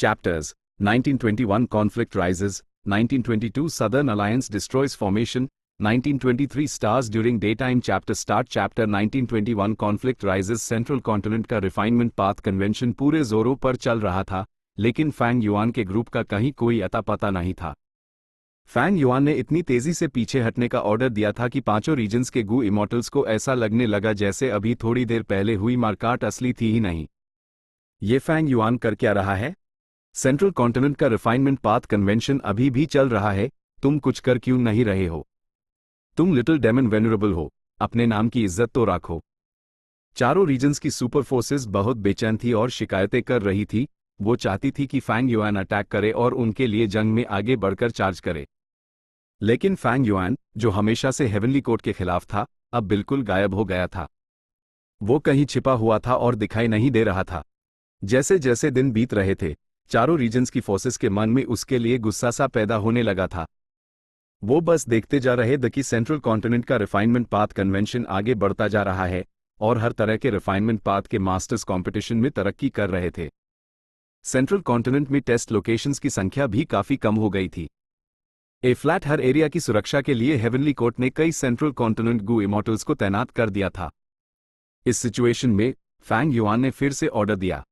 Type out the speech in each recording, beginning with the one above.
Chapters 1921 Conflict rises, 1922 Southern Alliance destroys formation, 1923 Stars during daytime chapter start. Chapter 1921 Conflict rises. Central continent का refinement path convention पूरे जोरों पर चल रहा था, लेकिन फैंग युआन के ग्रुप का कहीं कोई अता पता नहीं था। फैंग युआन ने इतनी तेजी से पीछे हटने का ऑर्डर दिया था कि पांचों रीजन्स के गू इमॉर्टल्स को ऐसा लगने लगा जैसे अभी थोड़ी देर पहले हुई मारकाट असली थी ही नहीं। ये फैंग युआन कर क्या रहा है? सेंट्रल कॉन्टिनेंट का रिफाइनमेंट पाथ कन्वेंशन अभी भी चल रहा है, तुम कुछ कर क्यों नहीं रहे हो? तुम लिटिल डेमन वेनरेबल हो, अपने नाम की इज्जत तो रखो। चारों रीजन्स की सुपर फोर्सेस बहुत बेचैन थी और शिकायतें कर रही थी। वो चाहती थी कि फैंग युआन अटैक करे और उनके लिए जंग में आगे बढ़कर चार्ज करे। लेकिन फैंग युआन, जो हमेशा से हेवनली कोर्ट के खिलाफ था, अब बिल्कुल गायब हो गया था। वो कहीं छिपा हुआ था और दिखाई नहीं दे रहा था। जैसे जैसे दिन बीत रहे थे, चारों रीजन्स की फोर्सेस के मन में उसके लिए गुस्सा सा पैदा होने लगा था। वो बस देखते जा रहे थे कि सेंट्रल कॉन्टिनेंट का रिफाइनमेंट पाथ कन्वेंशन आगे बढ़ता जा रहा है और हर तरह के रिफाइनमेंट पाथ के मास्टर्स कंपटीशन में तरक्की कर रहे थे। सेंट्रल कॉन्टिनेंट में टेस्ट लोकेशंस की संख्या भी काफी कम हो गई थी। ए फ्लैट हर एरिया की सुरक्षा के लिए हेवनली कोर्ट ने कई सेंट्रल कॉन्टिनेंट गू इमॉर्टल्स को तैनात कर दिया था। इस सिचुएशन में फैंग युआन ने फिर से ऑर्डर दिया।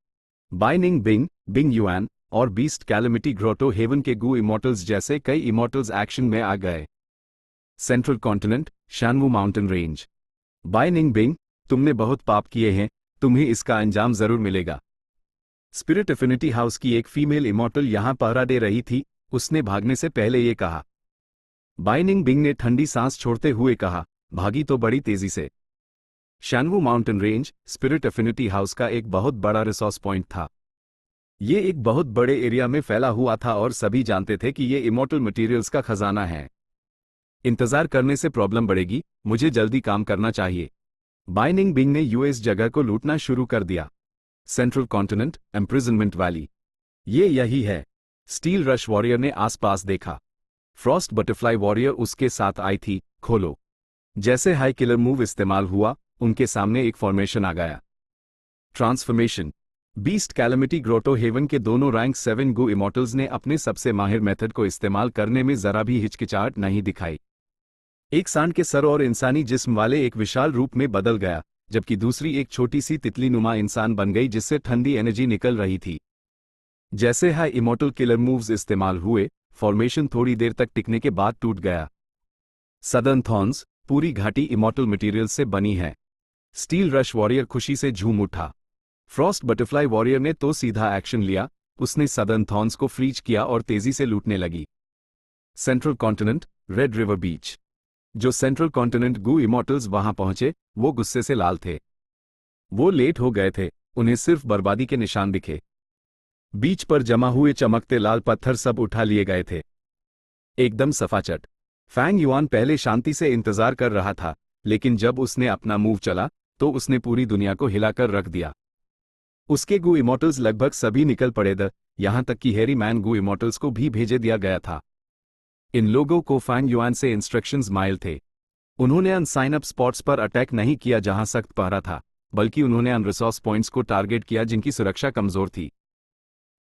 बाय निंग बिंग, बिंग युआन और बीस्ट कैलेमिटी ग्रोटो हेवन के गू इमॉर्टल्स जैसे कई इमॉर्टल्स एक्शन में आ गए। Central continent, Shanwu mountain range. Bai Ningbing, तुमने बहुत पाप किए हैं, तुम्हें इसका अंजाम जरूर मिलेगा। स्पिरिट एफिनिटी हाउस की एक फीमेल इमॉर्टल यहां पहरा दे रही थी, उसने भागने से पहले ये कहा। बाय निंग बिंग ने ठंडी सांस छोड़ते हुए कहा, भागी तो बड़ी तेजी से। Shanwu mountain range spirit affinity house का एक बहुत बड़ा रिसोर्स पॉइंट था। ये एक बहुत बड़े एरिया में फैला हुआ था और सभी जानते थे कि ये इमॉर्टल मटेरियल्स का खजाना है। इंतजार करने से प्रॉब्लम बढ़ेगी, मुझे जल्दी काम करना चाहिए। बाय निंग बिंग ने यूएस जगह को लूटना शुरू कर दिया। Central continent, imprisonment valley. ये यही है। स्टील रश वॉरियर ने आसपास देखा। फ्रॉस्ट बटरफ्लाई वॉरियर उसके साथ आई थी। खोलो। जैसे हाई किलर मूव इस्तेमाल हुआ, उनके सामने एक फॉर्मेशन आ गया। Transformation. Beast calamity grotto heaven के दोनों रैंक 7 गू इमॉर्टल्स ने अपने सबसे माहिर मेथड को इस्तेमाल करने में जरा भी हिचकिचाहट नहीं दिखाई। एक सांड के सर और इंसानी जिस्म वाले एक विशाल रूप में बदल गया, जबकि दूसरी एक छोटी सी तितली नुमा इंसान बन गई जिससे ठंडी एनर्जी निकल रही थी। जैसे हाई इमॉर्टल किलर मूव्स इस्तेमाल हुए, फॉर्मेशन थोड़ी देर तक टिकने के बाद टूट गया। सदर्न थॉर्न्स, पूरी घाटी इमॉर्टल मटेरियल से बनी है। स्टील रश वॉरियर खुशी से झूम उठा। फ्रॉस्ट बटरफ्लाई वॉरियर ने तो सीधा एक्शन लिया, उसने सदर्न थॉर्न्स को फ्रीज किया और तेजी से लूटने लगी। सेंट्रल कॉन्टिनेंट, रेड रिवर बीच। जो सेंट्रल कॉन्टिनेंट गू इमॉर्टल्स वहां पहुंचे, वो गुस्से से लाल थे। वो लेट हो गए थे, उन्हें सिर्फ बर्बादी के निशान दिखे। बीच पर जमा हुए चमकते लाल पत्थर सब उठा लिए गए थे। एकदम सफाचट। फैंग युआन पहले शांति से इंतजार कर रहा था, लेकिन जब उसने अपना मूव चला तो उसने पूरी दुनिया को हिलाकर रख दिया। उसके गू इमॉर्टल्स लगभग सभी निकल पड़े थे, यहां तक कि हैरी मैन गू इमॉर्टल्स को भी भेजे दिया गया था। इन लोगों को फैंग युआन से इंस्ट्रक्शंस माइल थे। उन्होंने अनसाइन अप स्पॉट्स पर अटैक नहीं किया जहां सख्त पहरा था, बल्कि उन्होंने अन रिसोर्स पॉइंट्स को टारगेट किया जिनकी सुरक्षा कमजोर थी।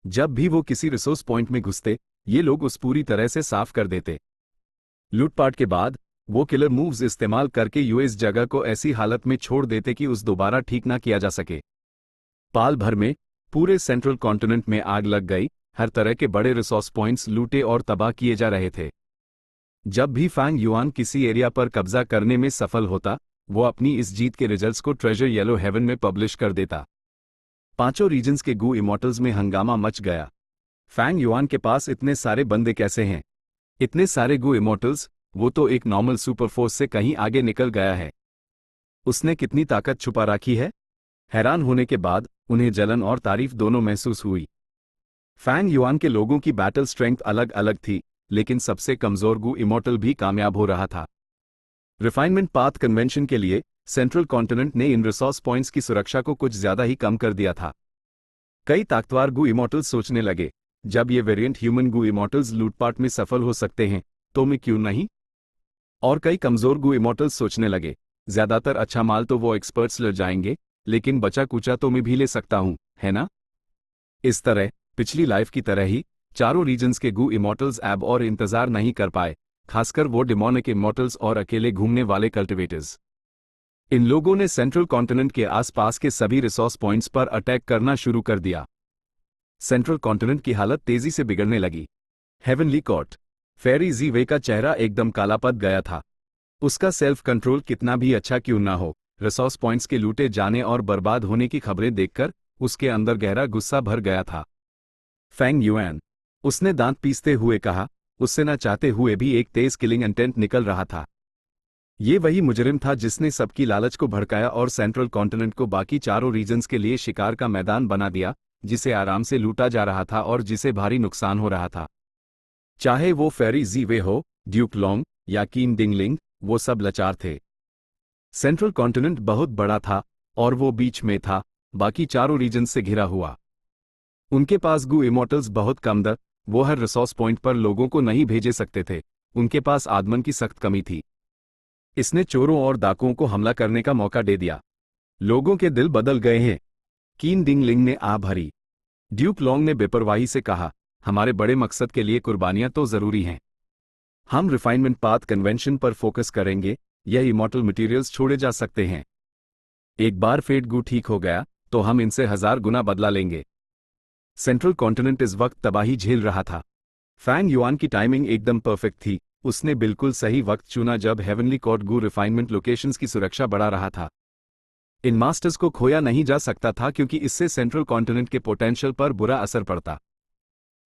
जब भी वो किसी रिसोर्स पॉइंट में घुसते, ये लोग उस पूरी तरह से साफ कर देते। लूटपाट के बाद वो किलर मूव्स इस्तेमाल करके यूएस जगह को ऐसी हालत में छोड़ देते कि उस दोबारा ठीक ना किया जा सके। पाल भर में पूरे सेंट्रल कॉन्टिनेंट में आग लग गई, हर तरह के बड़े रिसोर्स पॉइंट्स लूटे और तबाह किए जा रहे थे। जब भी फैंग युआन किसी एरिया पर कब्जा करने में सफल होता, वो अपनी इस जीत के रिजल्ट्स को ट्रेजर येलो हेवन में पब्लिश कर देता। पांचों रीजन्स के गू इमॉर्टल्स में हंगामा मच गया। फैंग युआन के पास इतने सारे बंदे कैसे हैं? इतने सारे गू इमॉर्टल्स, वो तो एक नॉर्मल सुपरफोर्स से कहीं आगे निकल गया है। उसने कितनी ताकत छुपा रखी है? हैरान होने के बाद उन्हें जलन और तारीफ दोनों महसूस हुई। फैंग युआन के लोगों की बैटल स्ट्रेंथ अलग अलग थी, लेकिन सबसे कमजोर गू इमॉर्टल भी कामयाब हो रहा था। रिफाइनमेंट पाथ कन्वेंशन के लिए सेंट्रल कॉन्टिनेंट ने इन रिसोर्स पॉइंट्स की सुरक्षा को कुछ ज्यादा ही कम कर दिया था। कई ताकतवर गू इमॉर्टल्स सोचने लगे, जब ये वेरिएंट ह्यूमन गू इमॉर्टल्स लूटपाट में सफल हो सकते हैं, तो मैं क्यों नहीं? और कई कमजोर गू इमॉर्टल्स सोचने लगे, ज्यादातर अच्छा माल तो वो एक्सपर्ट्स ले जाएंगे, लेकिन बचा कुचा तो मैं भी ले सकता हूं, है ना? इस तरह पिछली लाइफ की तरह ही चारों रीजन्स के गू इमॉर्टल्स अब और इंतजार नहीं कर पाए, खासकर वो डिमोनिक इमॉर्टल्स और अकेले घूमने वाले कल्टिवेटर्स। इन लोगों ने सेंट्रल कॉन्टिनेंट के आसपास के सभी रिसोर्स पॉइंट्स पर अटैक करना शुरू कर दिया। सेंट्रल कॉन्टिनेंट की हालत तेजी से बिगड़ने लगी। हेवनली कोर्ट फेरी जी वे का चेहरा एकदम काला पड़ गया था। उसका सेल्फ कंट्रोल कितना भी अच्छा क्यों ना हो, रिसोर्स पॉइंट्स के लूटे जाने और बर्बाद होने की खबरें देखकर उसके अंदर गहरा गुस्सा भर गया था। फैंग युआन, उसने दांत पीसते हुए कहा, उससे न चाहते हुए भी एक तेज किलिंग इंटेंट निकल रहा था। ये वही मुजरिम था जिसने सबकी लालच को भड़काया और सेंट्रल कॉन्टिनेंट को बाकी चारों रीजन्स के लिए शिकार का मैदान बना दिया, जिसे आराम से लूटा जा रहा था और जिसे भारी नुकसान हो रहा था। चाहे वो फेरी जी वे हो, ड्यूक लॉन्ग या कीन डिंगलिंग, वो सब लाचार थे। सेंट्रल कॉन्टिनेंट बहुत बड़ा था और वो बीच में था, बाकी चारों रीजन से घिरा हुआ। उनके पास गू इमॉर्टल्स बहुत कम थे, वो हर रिसोर्स पॉइंट पर लोगों को नहीं भेजे सकते थे, उनके पास आदमन की सख्त कमी थी। इसने चोरों और डाकुओं को हमला करने का मौका दे दिया। लोगों के दिल बदल गए हैं। कीन डिंगलिंग ने आ भरी। ड्यूक लॉन्ग ने बेपरवाही से कहा, हमारे बड़े मकसद के लिए कुर्बानियां तो जरूरी हैं। हम रिफाइनमेंट पाथ कन्वेंशन पर फोकस करेंगे, यह इमॉर्टल मटेरियल्स छोड़े जा सकते हैं। एक बार फेट गू ठीक हो गया तो हम इनसे 1000 गुना बदला लेंगे। सेंट्रल कॉन्टिनेंट इस वक्त तबाही झेल रहा था। फैंग युआन की टाइमिंग एकदम परफेक्ट थी, उसने बिल्कुल सही वक्त चुना जब हेवनली कोर्ट गू रिफाइनमेंट लोकेशंस की सुरक्षा बढ़ा रहा था। इन मास्टर्स को खोया नहीं जा सकता था क्योंकि इससे सेंट्रल कॉन्टिनेंट के पोटेंशियल पर बुरा असर पड़ता,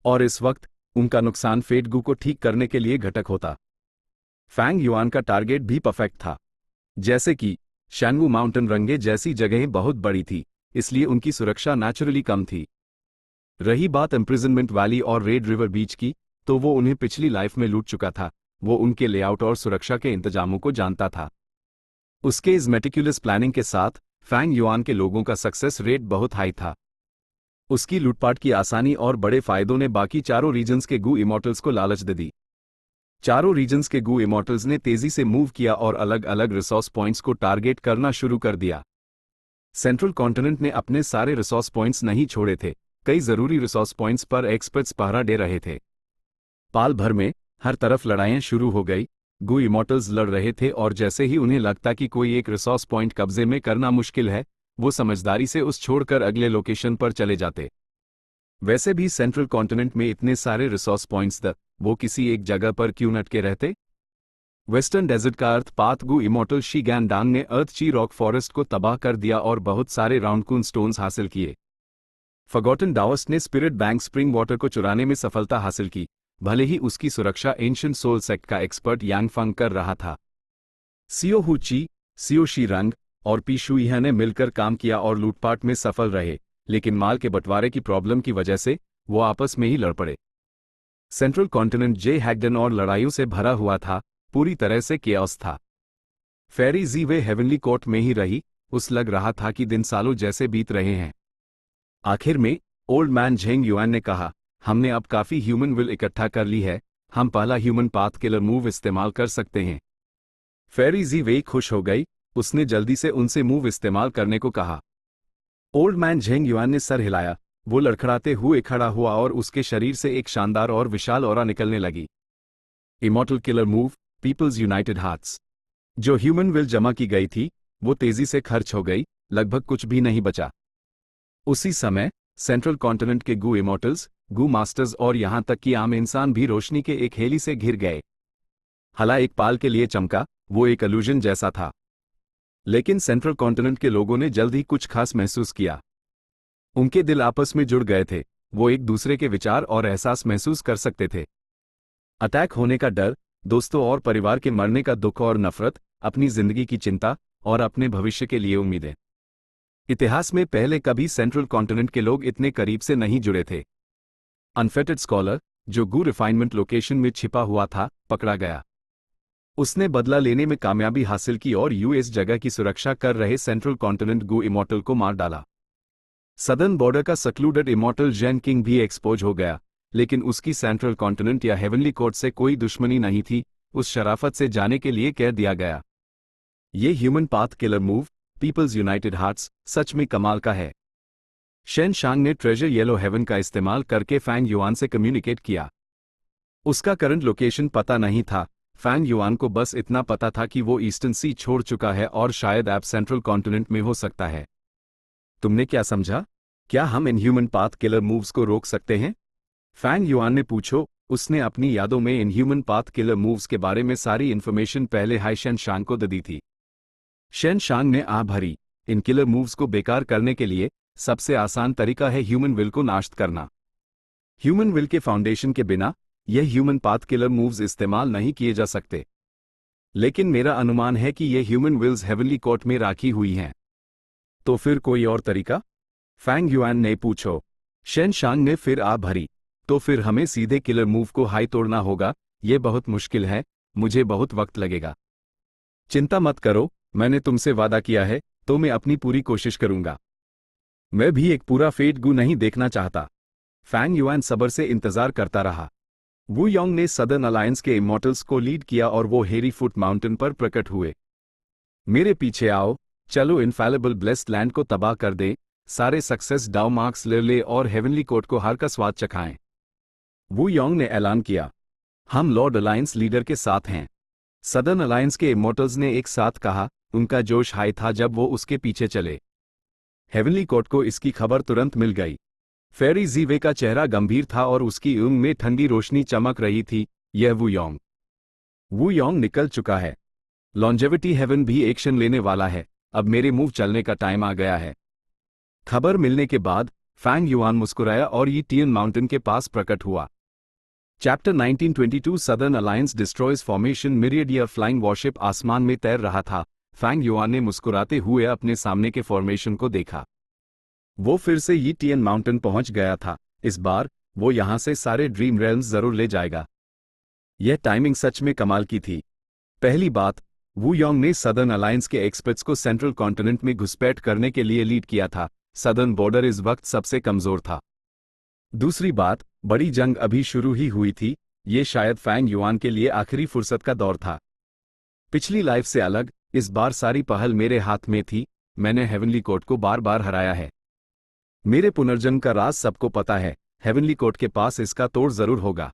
और इस वक्त उनका नुकसान फेट गू को ठीक करने के लिए घटक होता। फैंग युआन का टारगेट भी परफेक्ट था। जैसे कि शैनवू माउंटेन रंगे जैसी जगहें बहुत बड़ी थी, इसलिए उनकी सुरक्षा नेचुरली कम थी। रही बात इम्प्रिजनमेंट वैली और रेड रिवर बीच की, तो वो उन्हें पिछली लाइफ में लूट चुका था, वो उनके लेआउट और सुरक्षा के इंतजामों को जानता था। उसके इस मेटिकुलस प्लानिंग के साथ फैंग युआन के लोगों का सक्सेस रेट बहुत हाई था। उसकी लूटपाट की आसानी और बड़े फायदों ने बाकी चारों रीजन्स के गू इमॉर्टल्स को लालच दे दी। चारों रीजन्स के गू इमॉर्टल्स ने तेजी से मूव किया और अलग अलग रिसोर्स पॉइंट्स को टारगेट करना शुरू कर दिया। सेंट्रल कॉन्टिनेंट ने अपने सारे रिसोर्स पॉइंट्स नहीं छोड़े थे, कई जरूरी रिसोर्स पॉइंट्स पर एक्सपर्ट्स पहरा दे रहे थे। पाल भर में हर तरफ लड़ाइयां शुरू हो गई। गू इमॉर्टल्स लड़ रहे थे और जैसे ही उन्हें लगता कि कोई एक रिसोर्स पॉइंट कब्जे में करना मुश्किल है, वो समझदारी से उस छोड़कर अगले लोकेशन पर चले जाते। वैसे भी सेंट्रल कॉन्टिनेंट में इतने सारे रिसोर्स पॉइंट्स थे, वो किसी एक जगह पर क्यों नटके रहते। वेस्टर्न डेजर्ट का अर्थ पाथ गू इमॉर्टल शी गैन डांग ने अर्थ ची रॉक फॉरेस्ट को तबाह कर दिया और बहुत सारे राउंडकून स्टोन्स हासिल किए। फॉरगॉटन डाओस्ट ने स्पिरिट बैंक स्प्रिंग वाटर को चुराने में सफलता हासिल की, भले ही उसकी सुरक्षा एंशिएंट सोल सेक्ट का एक्सपर्ट यांग फंग कर रहा था। सियो हु ची, सियो शी रंग और पी शुइहा ने मिलकर काम किया और लूटपाट में सफल रहे, लेकिन माल के बंटवारे की प्रॉब्लम की वजह से वो आपस में ही लड़ पड़े। सेंट्रल कॉन्टिनेंट जे हैगडन और लड़ाइयों से भरा हुआ था, पूरी तरह से केओस था। फेरी जी वे हेवनली कोर्ट में ही रही, उस लग रहा था कि दिन सालों जैसे बीत रहे हैं। आखिर में ओल्ड मैन झेंग युआन ने कहा, हमने अब काफी ह्यूमन विल इकट्ठा कर ली है, हम पहला ह्यूमन पाथ किलर मूव इस्तेमाल कर सकते हैं। फेरी जी वे खुश हो गई, उसने जल्दी से उनसे मूव इस्तेमाल करने को कहा। ओल्ड मैन झेंग युआन ने सर हिलाया, वो लड़खड़ाते हुए खड़ा हुआ और उसके शरीर से एक शानदार और विशाल ऑरा निकलने लगी। Immortal killer move, people's united hearts. जो ह्यूमन विल जमा की गई थी, वो तेजी से खर्च हो गई, लगभग कुछ भी नहीं बचा। उसी समय सेंट्रल कॉन्टिनेंट के गू इमॉर्टल्स, गू मास्टर्स और यहां तक कि आम इंसान भी रोशनी के एक हेली से घिर गए। हला एक पाल के लिए चमका, वो एक इल्यूजन जैसा था। लेकिन सेंट्रल कॉन्टिनेंट के लोगों ने जल्द ही कुछ खास महसूस किया। उनके दिल आपस में जुड़ गए थे, वो एक दूसरे के विचार और एहसास महसूस कर सकते थे। अटैक होने का डर, दोस्तों और परिवार के मरने का दुख और नफरत, अपनी जिंदगी की चिंता और अपने भविष्य के लिए उम्मीदें। इतिहास में पहले कभी सेंट्रल कॉन्टिनेंट के लोग इतने करीब से नहीं जुड़े थे। अनफेटेड स्कॉलर, जो गू रिफाइनमेंट लोकेशन में छिपा हुआ था, पकड़ा गया। उसने बदला लेने में कामयाबी हासिल की और यूएस जगह की सुरक्षा कर रहे सेंट्रल कॉन्टिनेंट गू इमॉर्टल को मार डाला। सदर्न बॉर्डर का सक्लूडेड इमॉर्टल जैन किंग भी एक्सपोज हो गया, लेकिन उसकी सेंट्रल कॉन्टिनेंट या हेवनली कोर्ट से कोई दुश्मनी नहीं थी, उस शराफत से जाने के लिए कह दिया गया। ये human path killer move, people's united hearts, सच में कमाल का है। शेन शांग ने ट्रेजर येलो हेवन का इस्तेमाल करके फैंग युआन से कम्युनिकेट किया। उसका करंट लोकेशन पता नहीं था, फैंग युआन को बस इतना पता था कि वो ईस्टर्न सी छोड़ चुका है और शायद अब सेंट्रल कॉन्टिनेंट में हो सकता है। तुमने क्या समझा? क्या हम इनह्यूमन पाथ किलर मूव्स को रोक सकते हैं? फैंग युआन ने पूछो। उसने अपनी यादों में इनह्यूमन पाथ किलर मूव्स के बारे में सारी इन्फॉर्मेशन पहले हाई शेन शांग को दे दी थी। शेन शांग ने आ भरी। इन किलर मूव्स को बेकार करने के लिए सबसे आसान तरीका है ह्यूमन विल को नाश्त करना। ह्यूमन विल के फाउंडेशन के बिना यह ह्यूमन पाथ किलर मूव्स इस्तेमाल नहीं किए जा सकते। लेकिन मेरा अनुमान है कि ये ह्यूमन विल्स हेवनली कोर्ट में राखी हुई हैं। तो फिर कोई और तरीका? फैंग युआन ने पूछो। शेन शांग ने फिर आ भरी। तो फिर हमें सीधे किलर मूव को हाई तोड़ना होगा। यह बहुत मुश्किल है, मुझे बहुत वक्त लगेगा। चिंता मत करो, मैंने तुमसे वादा किया है, तो मैं अपनी पूरी कोशिश करूंगा। मैं भी एक पूरा फेट गू नहीं देखना चाहता। फैंग युआन सब्र से इंतजार करता रहा। वू योंग ने सदर्न अलायंस के इमॉर्टल्स को लीड किया और वो हेरी फुट माउंटेन पर प्रकट हुए। मेरे पीछे आओ, चलो इनफैलेबल ब्लेस्ड लैंड को तबाह कर दे, सारे सक्सेस डाउ मार्क्स ले और हेवनली कोर्ट को हार का स्वाद चखाएं। वू योंग ने ऐलान किया। हम लॉर्ड अलायंस लीडर के साथ हैं। सदर्न अलायंस के इमॉर्टल्स ने एक साथ कहा। उनका जोश हाई था जब वो उसके पीछे चले। हेवनली कोर्ट को इसकी खबर तुरंत मिल गई। फेरी जीवे का चेहरा गंभीर था और उसकी ऊँग में ठंडी रोशनी चमक रही थी। यह वू योंग। वू योंग निकल चुका है। लॉन्जेविटी हेवन भी एक्शन लेने वाला है। अब मेरे मूव चलने का टाइम आ गया है। खबर मिलने के बाद फैंग युआन मुस्कुराया और ये टियन माउंटेन के पास प्रकट हुआ। Chapter 1922 southern alliance destroys formation मिरियडियर फ्लाइंग वॉरशिप आसमान में तैर रहा था। फैंग युआन ने मुस्कुराते हुए अपने सामने के फॉर्मेशन को देखा। वो फिर से ये टियन माउंटेन पहुंच गया था। इस बार वो यहां से सारे ड्रीम रेल्म्स जरूर ले जाएगा। यह टाइमिंग सच में कमाल की थी। पहली बात, वू योंग ने सदर्न अलायंस के एक्सपर्ट्स को सेंट्रल कॉन्टिनेंट में घुसपैठ करने के लिए लीड किया था। सदर्न बॉर्डर इस वक्त सबसे कमजोर था। दूसरी बात, बड़ी जंग अभी शुरू ही हुई थी। ये शायद फैंग युआन के लिए आखिरी फुर्सत का दौर था। पिछली लाइफ से अलग, इस बार सारी पहल मेरे हाथ में थी। मैंने हेवनली कोर्ट को बार बार हराया है। मेरे पुनर्जन्म का राज सबको पता है। हेवनली कोर्ट के पास इसका तोड़ जरूर होगा।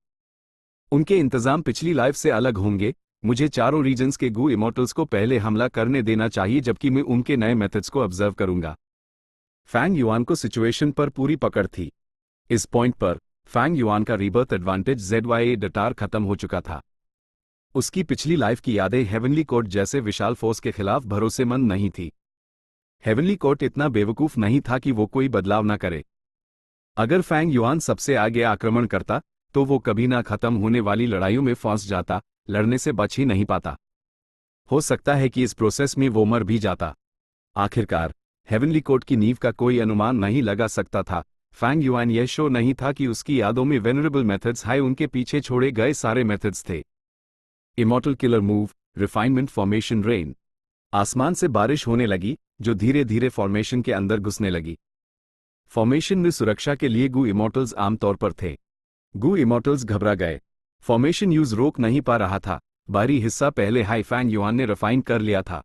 उनके इंतजाम पिछली लाइफ से अलग होंगे। मुझे चारों रीजन्स के गू इमॉर्टल्स को पहले हमला करने देना चाहिए, जबकि मैं उनके नए मेथड्स को ऑब्जर्व करूंगा। फैंग युआन को सिचुएशन पर पूरी पकड़ थी। इस पॉइंट पर फैंग युआन का रीबर्थ एडवांटेज ZYA डटार खत्म हो चुका था। उसकी पिछली लाइफ की यादें हेवनली कोर्ट जैसे विशाल फोर्स के खिलाफ भरोसेमंद नहीं थी। हेवनली कोर्ट इतना बेवकूफ नहीं था कि वो कोई बदलाव न करे। अगर फैंग युआन सबसे आगे आक्रमण करता तो वो कभी ना खत्म होने वाली लड़ाइयों में फंस जाता, लड़ने से बच ही नहीं पाता। हो सकता है कि इस प्रोसेस में वो मर भी जाता। आखिरकार हेवनली कोर्ट की नींव का कोई अनुमान नहीं लगा सकता था। फैंग युआन यह शो नहीं था कि उसकी यादों में वेनरेबल मेथड्स हाई उनके पीछे छोड़े गए सारे मेथड्स थे। Immortal killer move, refinement formation rain. आसमान से बारिश होने लगी जो धीरे धीरे फॉर्मेशन के अंदर घुसने लगी। फॉर्मेशन में सुरक्षा के लिए गू इमॉर्टल्स आमतौर पर थे। गू इमॉर्टल्स घबरा गए। फॉर्मेशन यूज रोक नहीं पा रहा था। बाहरी हिस्सा पहले हाई फैंग युआन ने रिफाइन कर लिया था।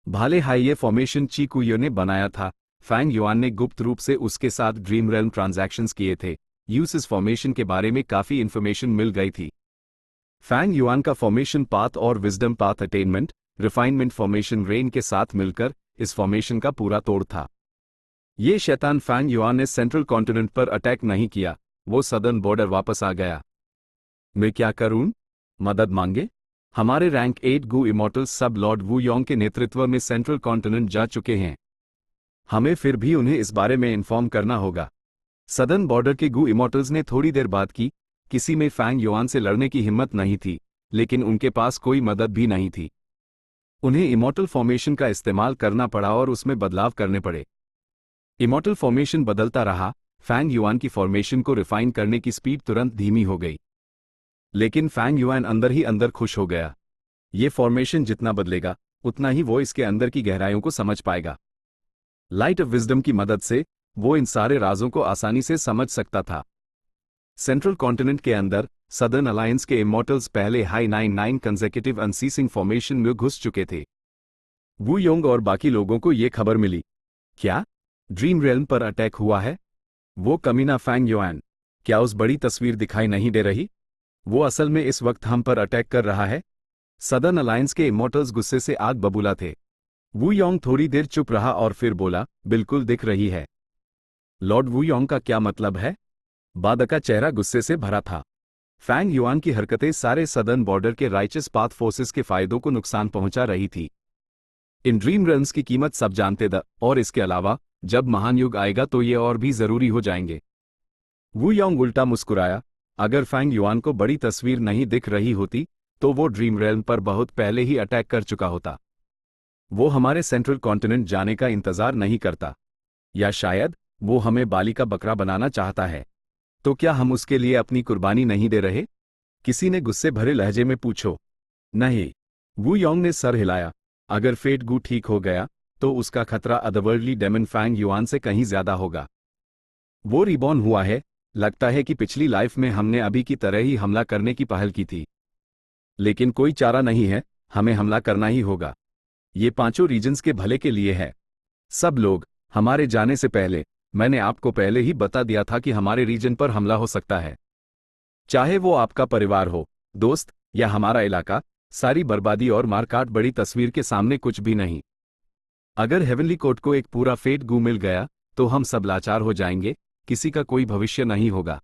भाले हाई ये फॉर्मेशन ची कुयो ने बनाया था। फैंग युआन ने गुप्त रूप से उसके साथ ड्रीम रेल्म ट्रांजैक्शंस किए थे। यूसेस फॉर्मेशन के बारे में काफी इंफॉर्मेशन मिल गई थी। फैंग युआन का फॉर्मेशन पाथ और wisdom path attainment refinement formation rain के साथ मिलकर इस फॉर्मेशन का पूरा तोड़ था। ये शैतान फैंग युआन ने सेंट्रल कॉन्टिनेंट पर अटैक नहीं किया, वो सदर्न बॉर्डर वापस आ गया। मैं क्या करूं? मदद मांगे? हमारे रैंक 8 गू इमॉर्टल्स सब लॉर्ड वू योंग के नेतृत्व में सेंट्रल कॉन्टिनेंट जा चुके हैं। हमें फिर भी उन्हें इस बारे में इन्फॉर्म करना होगा। सदर्न बॉर्डर के गू इमॉर्टल्स ने थोड़ी देर बात की। किसी में फैंग युआन से लड़ने की हिम्मत नहीं थी, लेकिन उनके पास कोई मदद भी नहीं थी। उन्हें इमॉर्टल फॉर्मेशन का इस्तेमाल करना पड़ा और उसमें बदलाव करने पड़े। इमॉर्टल फॉर्मेशन बदलता रहा। फैंग युआन की फॉर्मेशन को रिफाइन करने की स्पीड तुरंत धीमी हो गई। लेकिन फैंग युआन अंदर ही अंदर खुश हो गया। ये फॉर्मेशन जितना बदलेगा उतना ही वो इसके अंदर की गहराइयों को समझ पाएगा। लाइट ऑफ विजडम की मदद से वो इन सारे राजों को आसानी से समझ सकता था। सेंट्रल कॉन्टिनेंट के अंदर सदर्न अलायंस के इमॉर्टल्स पहले हाई 9 कंसेक्यूटिव अनसीसिंग फॉर्मेशन में घुस चुके थे। वू योंग और बाकी लोगों को ये खबर मिली। क्या ड्रीम रेल्म पर अटैक हुआ है? वो कमीना फैंग युआन, क्या उस बड़ी तस्वीर दिखाई नहीं दे रही? वो असल में इस वक्त हम पर अटैक कर रहा है। सदर्न अलायंस के इमॉर्टल्स गुस्से से आग बबूला थे। वू योंग थोड़ी देर चुप रहा और फिर बोला, बिल्कुल दिख रही है। लॉर्ड वू योंग का क्या मतलब है? बादक का चेहरा गुस्से से भरा था। फैंग युआन की हरकतें सारे सदर्न बॉर्डर के राइचस पाथ फोर्सेस के फायदों को नुकसान पहुंचा रही थी। इन ड्रीम रन्स की कीमत सब जानते थे, और इसके अलावा जब महान युग आएगा तो ये और भी जरूरी हो जाएंगे। वू योंग उल्टा मुस्कुराया। अगर फैंग युआन को बड़ी तस्वीर नहीं दिख रही होती तो वो ड्रीम रेल्म पर बहुत पहले ही अटैक कर चुका होता। वो हमारे सेंट्रल कॉन्टिनेंट जाने का इंतजार नहीं करता, या शायद वो हमें बाली का बकरा बनाना चाहता है। तो क्या हम उसके लिए अपनी कुर्बानी नहीं दे रहे? किसी ने गुस्से भरे लहजे में पूछो। नहीं, वू योंग ने सर हिलाया। अगर फेट गू ठीक हो गया तो उसका खतरा अदरवर्ल्डली डेमन फैंग युआन से कहीं ज्यादा होगा। वो रिबॉर्न हुआ है। लगता है कि पिछली लाइफ में हमने अभी की तरह ही हमला करने की पहल की थी, लेकिन कोई चारा नहीं है, हमें हमला करना ही होगा। ये पांचों रीजन्स के भले के लिए है। सब लोग, हमारे जाने से पहले मैंने आपको पहले ही बता दिया था कि हमारे रीजन पर हमला हो सकता है। चाहे वो आपका परिवार हो, दोस्त या हमारा इलाका, सारी बर्बादी और मारकाट बड़ी तस्वीर के सामने कुछ भी नहीं। अगर हेवनली कोर्ट को एक पूरा फेट गू मिल गया तो हम सब लाचार हो जाएंगे, किसी का कोई भविष्य नहीं होगा।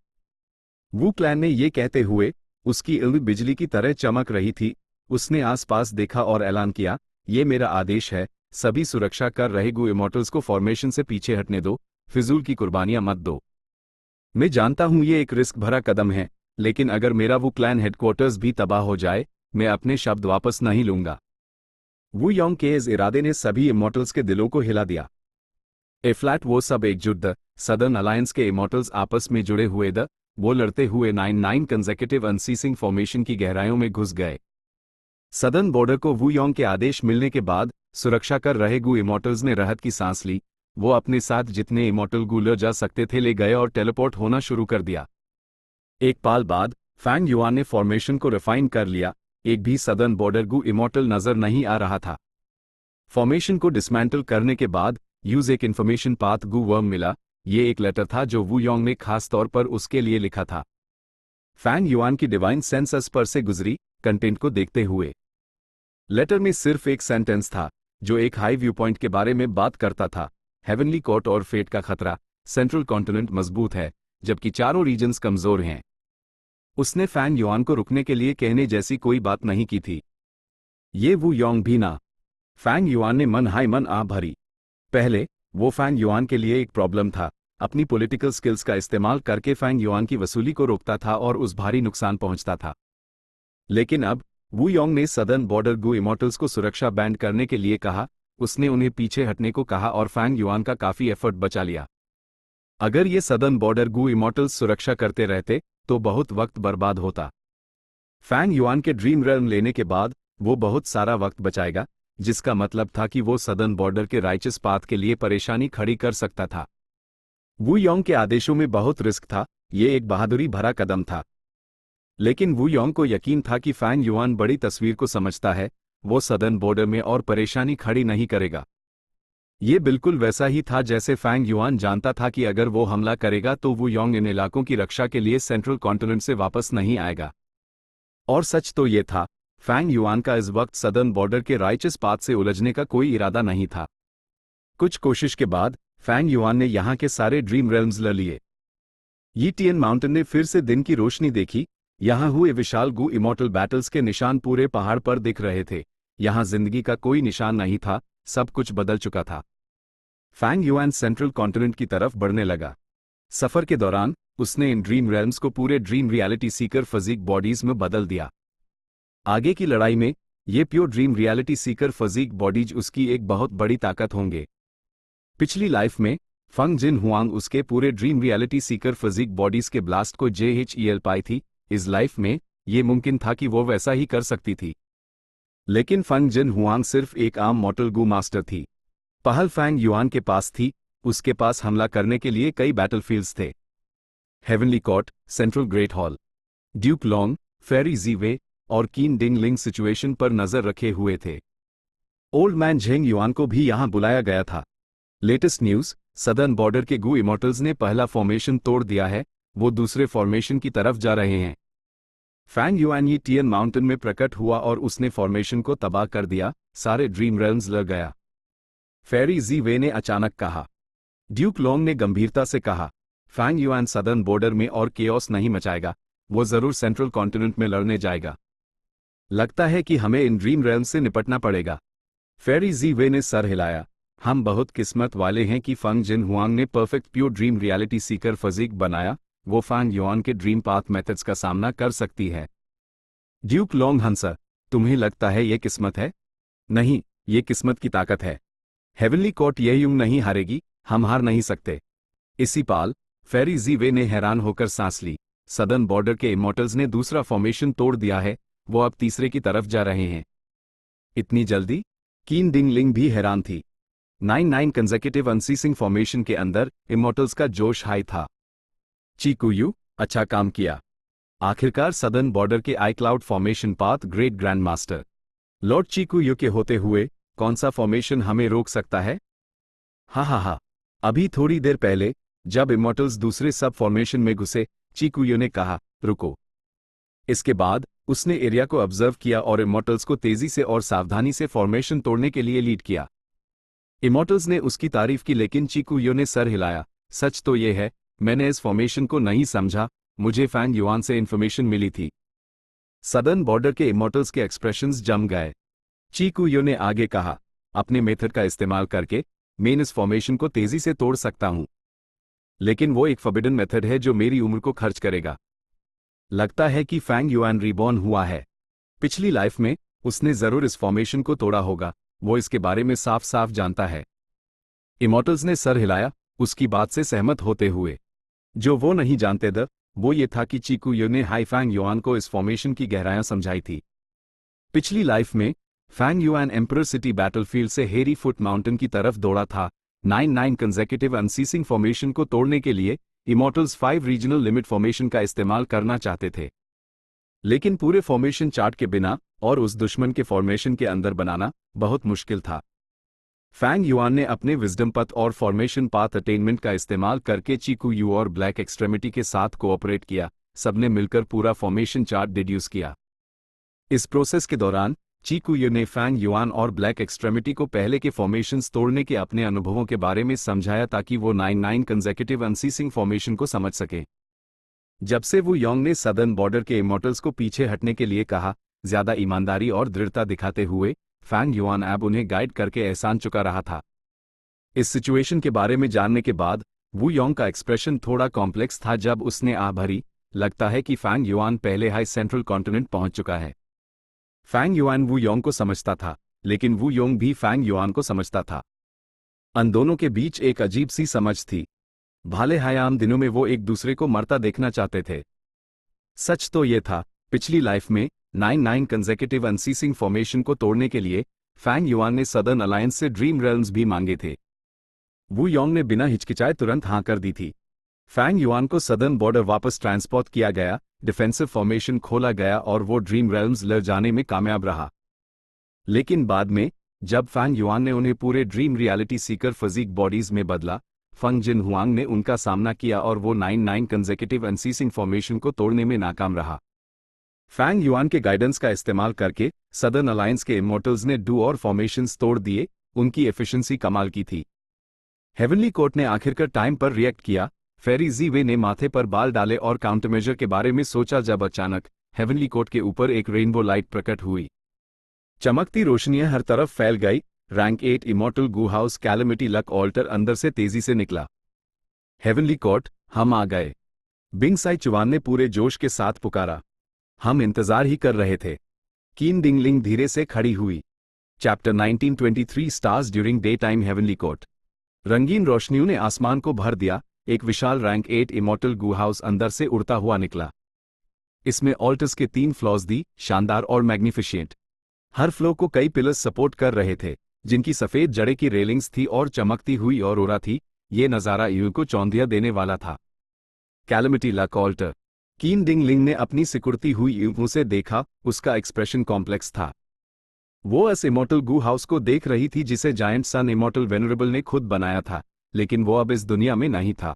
वू क्लैन ने ये कहते हुए, उसकी इल्म बिजली की तरह चमक रही थी, उसने आसपास देखा और ऐलान किया, ये मेरा आदेश है, सभी सुरक्षा कर रहे गू इमॉर्टल्स को फॉर्मेशन से पीछे हटने दो, फिजूल की कुर्बानियां मत दो। मैं जानता हूं ये एक रिस्क भरा कदम है, लेकिन अगर मेरा वो क्लैन हेडक्वार्टर्स भी तबाह हो जाए, मैं अपने शब्द वापस नहीं लूंगा। वू योंग के इस इरादे ने सभी इमॉर्टल्स के दिलों को हिला दिया। ए फ्लैट वो सब एकजुट द सदर्न अलायंस के इमॉर्टल्स आपस में जुड़े हुए द वो लड़ते हुए 9 कंसेक्यूटिव अनसीसिंग फॉर्मेशन की गहराइयों में घुस गए। सदर्न बॉर्डर को वू योंग के आदेश मिलने के बाद सुरक्षा कर रहे गू इमॉर्टल्स ने राहत की सांस ली। वो अपने साथ जितने इमॉर्टल गू ले जा सकते थे ले गए और टेलीपोर्ट होना शुरू कर दिया। एक पाल बाद फैंग युआन ने फॉर्मेशन को रिफाइन कर लिया। एक भी सदर्न बॉर्डर गू इमॉर्टल नजर नहीं आ रहा था। फॉर्मेशन को डिसमेंटल करने के बाद यूज एक इन्फॉर्मेशन पाथ गू वर्म मिला। ये एक लेटर था जो वू योंग ने खास तौर पर उसके लिए लिखा था। फैंग युआन की डिवाइन सेंसस पर से गुजरी कंटेंट को देखते हुए लेटर में सिर्फ एक सेंटेंस था जो एक हाई व्यू पॉइंट के बारे में बात करता था। हेवनली कोर्ट और फेट का खतरा, सेंट्रल कॉन्टिनेंट मजबूत है जबकि चारों रीजन्स कमजोर हैं। उसने फैंग युआन को रुकने के लिए कहने जैसी कोई बात नहीं की थी। ये वू योंग भी ना। फैंग युआन ने मन हाय मन आ भरी। पहले वो फैंग युआन के लिए एक प्रॉब्लम था, अपनी पॉलिटिकल स्किल्स का इस्तेमाल करके फैंग युआन की वसूली को रोकता था और उस भारी नुकसान पहुंचता था। लेकिन अब वू योंग ने सदर्न बॉर्डर गू इमॉर्टल्स को सुरक्षा बैंड करने के लिए कहा। उसने उन्हें पीछे हटने को कहा और फैंग युआन का काफी एफर्ट बचा लिया। अगर ये सदर्न बॉर्डर गू इमॉर्टल्स सुरक्षा करते रहते तो बहुत वक्त बर्बाद होता। फैंग युआन के ड्रीम रेल्म लेने के बाद वो बहुत सारा वक्त बचाएगा, जिसका मतलब था कि वो सदर्न बॉर्डर के राइचस पाथ के लिए परेशानी खड़ी कर सकता था। वू योंग के आदेशों में बहुत रिस्क था, ये एक बहादुरी भरा कदम था। लेकिन वू योंग को यकीन था कि फैंग युआन बड़ी तस्वीर को समझता है, वो सदर्न बॉर्डर में और परेशानी खड़ी नहीं करेगा। ये बिल्कुल वैसा ही था जैसे फैंग युआन जानता था कि अगर वो हमला करेगा तो वू योंग इन इलाकों की रक्षा के लिए सेंट्रल कॉन्टिनेंट से वापस नहीं आएगा। और सच तो ये था, फैंग युआन का इस वक्त सदर्न बॉर्डर के राइचस पाथ से उलझने का कोई इरादा नहीं था। कुछ कोशिश के बाद फैंग युआन ने यहाँ के सारे ड्रीम रेल्म्स ले लिए। यीटियन माउंटेन ने फिर से दिन की रोशनी देखी। यहाँ हुए विशाल गू इमॉर्टल बैटल्स के निशान पूरे पहाड़ पर दिख रहे थे। यहाँ जिंदगी का कोई निशान नहीं था, सब कुछ बदल चुका था। फैंग युआन सेंट्रल कॉन्टिनेंट की तरफ बढ़ने लगा। सफर के दौरान उसने इन ड्रीम रेल्म्स को पूरे dream reality seeker physique bodies में बदल दिया। आगे की लड़ाई में ये pure dream reality seeker physique bodies उसकी एक बहुत बड़ी ताकत होंगे। पिछली लाइफ में फंग जिन हुआंग उसके पूरे dream reality seeker physique bodies के ब्लास्ट को जेएचईएल पाई थी। इस लाइफ में ये मुमकिन था कि वो वैसा ही कर सकती थी। लेकिन फंग जिन हुआंग सिर्फ एक आम मॉर्टल गू मास्टर थी। पहल फैंग युआन के पास थी, उसके पास हमला करने के लिए कई बैटलफील्ड्स थे। Heavenly court, central great hall, duke long, fairy जीवे और कीन डिंग लिंग सिचुएशन पर नजर रखे हुए थे। ओल्ड मैन झेंग युआन को भी यहां बुलाया गया था। लेटेस्ट न्यूज, सदर्न बॉर्डर के गू इमॉर्टल्स ने पहला फॉर्मेशन तोड़ दिया है, वो दूसरे फॉर्मेशन की तरफ जा रहे हैं। फैंग युआन ये टियन माउंटेन में प्रकट हुआ और उसने फॉर्मेशन को तबाह कर दिया, सारे ड्रीम रेल्म्स लग गया। फेरी जी वे ने अचानक कहा। ड्यूक लोंग ने गंभीरता से कहा, फैंग युआन सदर्न बॉर्डर में और केओस नहीं मचाएगा, वो जरूर सेंट्रल कॉन्टिनेंट में लड़ने जाएगा। लगता है कि हमें इन ड्रीम रेल्म से निपटना पड़ेगा। फेरी जी वे ने सर हिलाया। हम बहुत किस्मत वाले हैं कि फंग जिन हुआंग ने perfect pure dream reality seeker physique बनाया, वो फैंग युआन के ड्रीम पाथ मेथड्स का सामना कर सकती है। ड्यूक लोंग हंसा, तुम्हें लगता है ये किस्मत है? नहीं, ये किस्मत की ताकत है। हेवनली कोर्ट ये यूं नहीं हारेगी, हम हार नहीं सकते। इसी पाल फेरी जी वे ने हैरान होकर सांस ली। सदर्न बॉर्डर के इमॉर्टल्स ने दूसरा फॉर्मेशन तोड़ दिया है, वो अब तीसरे की तरफ जा रहे हैं। इतनी जल्दी? कीन डिंग लिंग भी हैरान थी। 9 कंसेक्यूटिव अनसीसिंग फॉर्मेशन के अंदर इमॉर्टल्स का जोश हाई था। चीकुयू, अच्छा काम किया। आखिरकार सदर्न बॉर्डर के आई cloud formation path great grand master lord चीकुयू के होते हुए कौन सा फॉर्मेशन हमें रोक सकता है? हा, अभी थोड़ी देर पहले जब इमॉर्टल्स दूसरे सब फॉर्मेशन में घुसे, चीकुयू ने कहा, रुको। इसके बाद उसने एरिया को ऑब्जर्व किया और इमॉर्टल्स को तेजी से और सावधानी से फॉर्मेशन तोड़ने के लिए लीड किया। इमॉर्टल्स ने उसकी तारीफ की, लेकिन चीकुयू ने सर हिलाया। सच तो यह है, मैंने इस फॉर्मेशन को नहीं समझा, मुझे फैंग युआन से इंफॉर्मेशन मिली थी। सदर्न बॉर्डर के इमॉर्टल्स के एक्सप्रेशंस जम गए। चीकुयू ने आगे कहा, अपने मेथड का इस्तेमाल करके मैं इस फॉर्मेशन को तेजी से तोड़ सकता हूं, लेकिन वो एक फॉरबिडन मेथड है जो मेरी उम्र को खर्च करेगा। लगता है कि फैंग युआन रीबॉर्न हुआ है। पिछली लाइफ में उसने जरूर इस फॉर्मेशन को तोड़ा होगा, वो इसके बारे में साफ साफ जानता है। इमॉर्टल्स ने सर हिलाया, उसकी बात से सहमत होते हुए। जो वो नहीं जानते थे, वो ये था कि चीकुयू ने हाई फैंग युआन को इस फॉर्मेशन की गहराइयां समझाई थी। पिछली लाइफ में Fang Yuan emperor city battlefield से हेरी फुट माउंटेन की तरफ दौड़ा था। 9 कंसेक्यूटिव अनसीसिंग फॉर्मेशन को तोड़ने के लिए इमॉर्टल्स 5 रीजनल लिमिट फॉर्मेशन का इस्तेमाल करना चाहते थे, लेकिन पूरे फॉर्मेशन चार्ट के बिना और उस दुश्मन के फॉर्मेशन के अंदर बनाना बहुत मुश्किल था। फैंग युआन ने अपने विजडम पथ और फॉर्मेशन पाथ अटेनमेंट का इस्तेमाल करके चीकुयू और ब्लैक एक्सट्रेमिटी के साथ कोऑपरेट किया, सबने मिलकर पूरा फॉर्मेशन चार्ट डिड्यूस किया। इस प्रोसेस के दौरान चीकुयू ने फैंग युआन और ब्लैक एक्सट्रेमिटी को पहले के फॉर्मेशंस तोड़ने के अपने अनुभवों के बारे में समझाया ताकि वो 9 कंसेक्यूटिव अनसीसिंग फॉर्मेशन को समझ सके। जब से वू योंग ने सदर्न बॉर्डर के इमॉर्टल्स को पीछे हटने के लिए कहा, ज्यादा ईमानदारी और दृढ़ता दिखाते हुए फैंग युआन अब उन्हें गाइड करके एहसान चुका रहा था। इस सिचुएशन के बारे में जानने के बाद वू योंग का एक्सप्रेशन थोड़ा कॉम्प्लेक्स था जब उसने आह भरी, लगता है कि फैंग युआन पहले हाई सेंट्रल कॉन्टिनेंट पहुंच चुका है। फैंग युआन वू योंग को समझता था, लेकिन वू योंग भी फैंग युआन को समझता था। उन दोनों के बीच एक अजीब सी समझ थी। भले हायाम दिनों में वो एक दूसरे को मरता देखना चाहते थे। सच तो ये था, पिछली लाइफ में 9 कंसेक्यूटिव अनसीसिंग फॉर्मेशन को तोड़ने के लिए फैंग युआन ने सदर्न अलायंस से ड्रीम रेल्म्स भी मांगे थे। वू योंग ने बिना हिचकिचाए तुरंत हाँ कर दी थी। फैंग युआन को सदर्न बॉर्डर वापस ट्रांसपोर्ट किया गया, डिफेंसिव फॉर्मेशन खोला गया और वो ड्रीम रेल्म्स ले जाने में कामयाब रहा। लेकिन बाद में जब फैंग युआन ने उन्हें पूरे dream reality seeker physique bodies में बदला, फंग जिन हुआंग ने उनका सामना किया और वो 9 कंसेक्यूटिव अनसीसिंग फॉर्मेशन को तोड़ने में नाकाम रहा। फैंग युआन के गाइडेंस का इस्तेमाल करके सदर्न अलायंस के इमॉर्टल्स ने 2 और फॉर्मेशंस तोड़ दिए, उनकी एफिशिएंसी कमाल की थी। हेवनली कोर्ट ने आखिरकार टाइम पर रिएक्ट किया। फेरी जी वे ने माथे पर बाल डाले और काउंटरमेजर के बारे में सोचा जब अचानक हेवनली कोर्ट के ऊपर एक रेनबो लाइट प्रकट हुई। चमकती रोशनियां हर तरफ फैल गई। Rank 8 immortal gu house calamity luck alter अंदर से तेजी से निकला। हेवनली कोर्ट, हम आ गए, बिंग साई चुवान ने पूरे जोश के साथ पुकारा। हम इंतजार ही कर रहे थे। कीन डिंगलिंग धीरे से खड़ी हुई। Chapter 1923 stars during day time heavenly court. रंगीन रोशनियों ने आसमान को भर दिया। एक विशाल रैंक 8 इमॉर्टल गू हाउस अंदर से उड़ता हुआ निकला। इसमें ऑल्टर्स के 3 फ्लोर्स थी, शानदार और मैग्निफिशिएंट। हर फ्लोर को कई पिलर्स सपोर्ट कर रहे थे, जिनकी सफेद जड़े की रेलिंग्स थी और चमकती हुई ऑरोरा थी। ये नज़ारा यूं को चौंधिया देने वाला था। Calamity luck altar. Qin Ding लिंग ने अपनी सिकुड़ती हुई यूं से देखा, उसका एक्सप्रेशन कॉम्प्लेक्स था। वो अस इमोर्टल गू हाउस को देख रही थी जिसे जायंट सन इमोर्टल वेनरेबल ने खुद बनाया था, लेकिन वो अब इस दुनिया में नहीं था।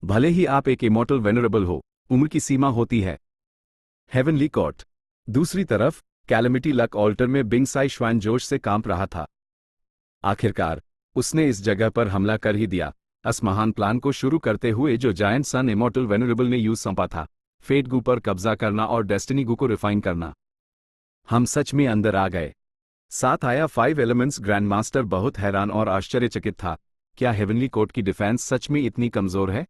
भले ही आप एक इमोर्टल वेनरेबल हो, उम्र की सीमा होती है। Heavenly court. दूसरी तरफ कैलेमिटी लक ऑल्टर में बिंग साई श्वान जोश से कांप रहा था। आखिरकार उसने इस जगह पर हमला कर ही दिया, अस महान प्लान को शुरू करते हुए जो जायंट सन इमोर्टल वेनरेबल ने यूज सौंपा था, फेट गू पर कब्जा करना और डेस्टिनी गू को रिफाइन करना। हम सच में अंदर आ गए। साथ आया 5 एलिमेंट्स ग्रैंड मास्टर बहुत हैरान और आश्चर्यचकित था। क्या हेवनली कोर्ट की डिफेंस सच में इतनी कमजोर है?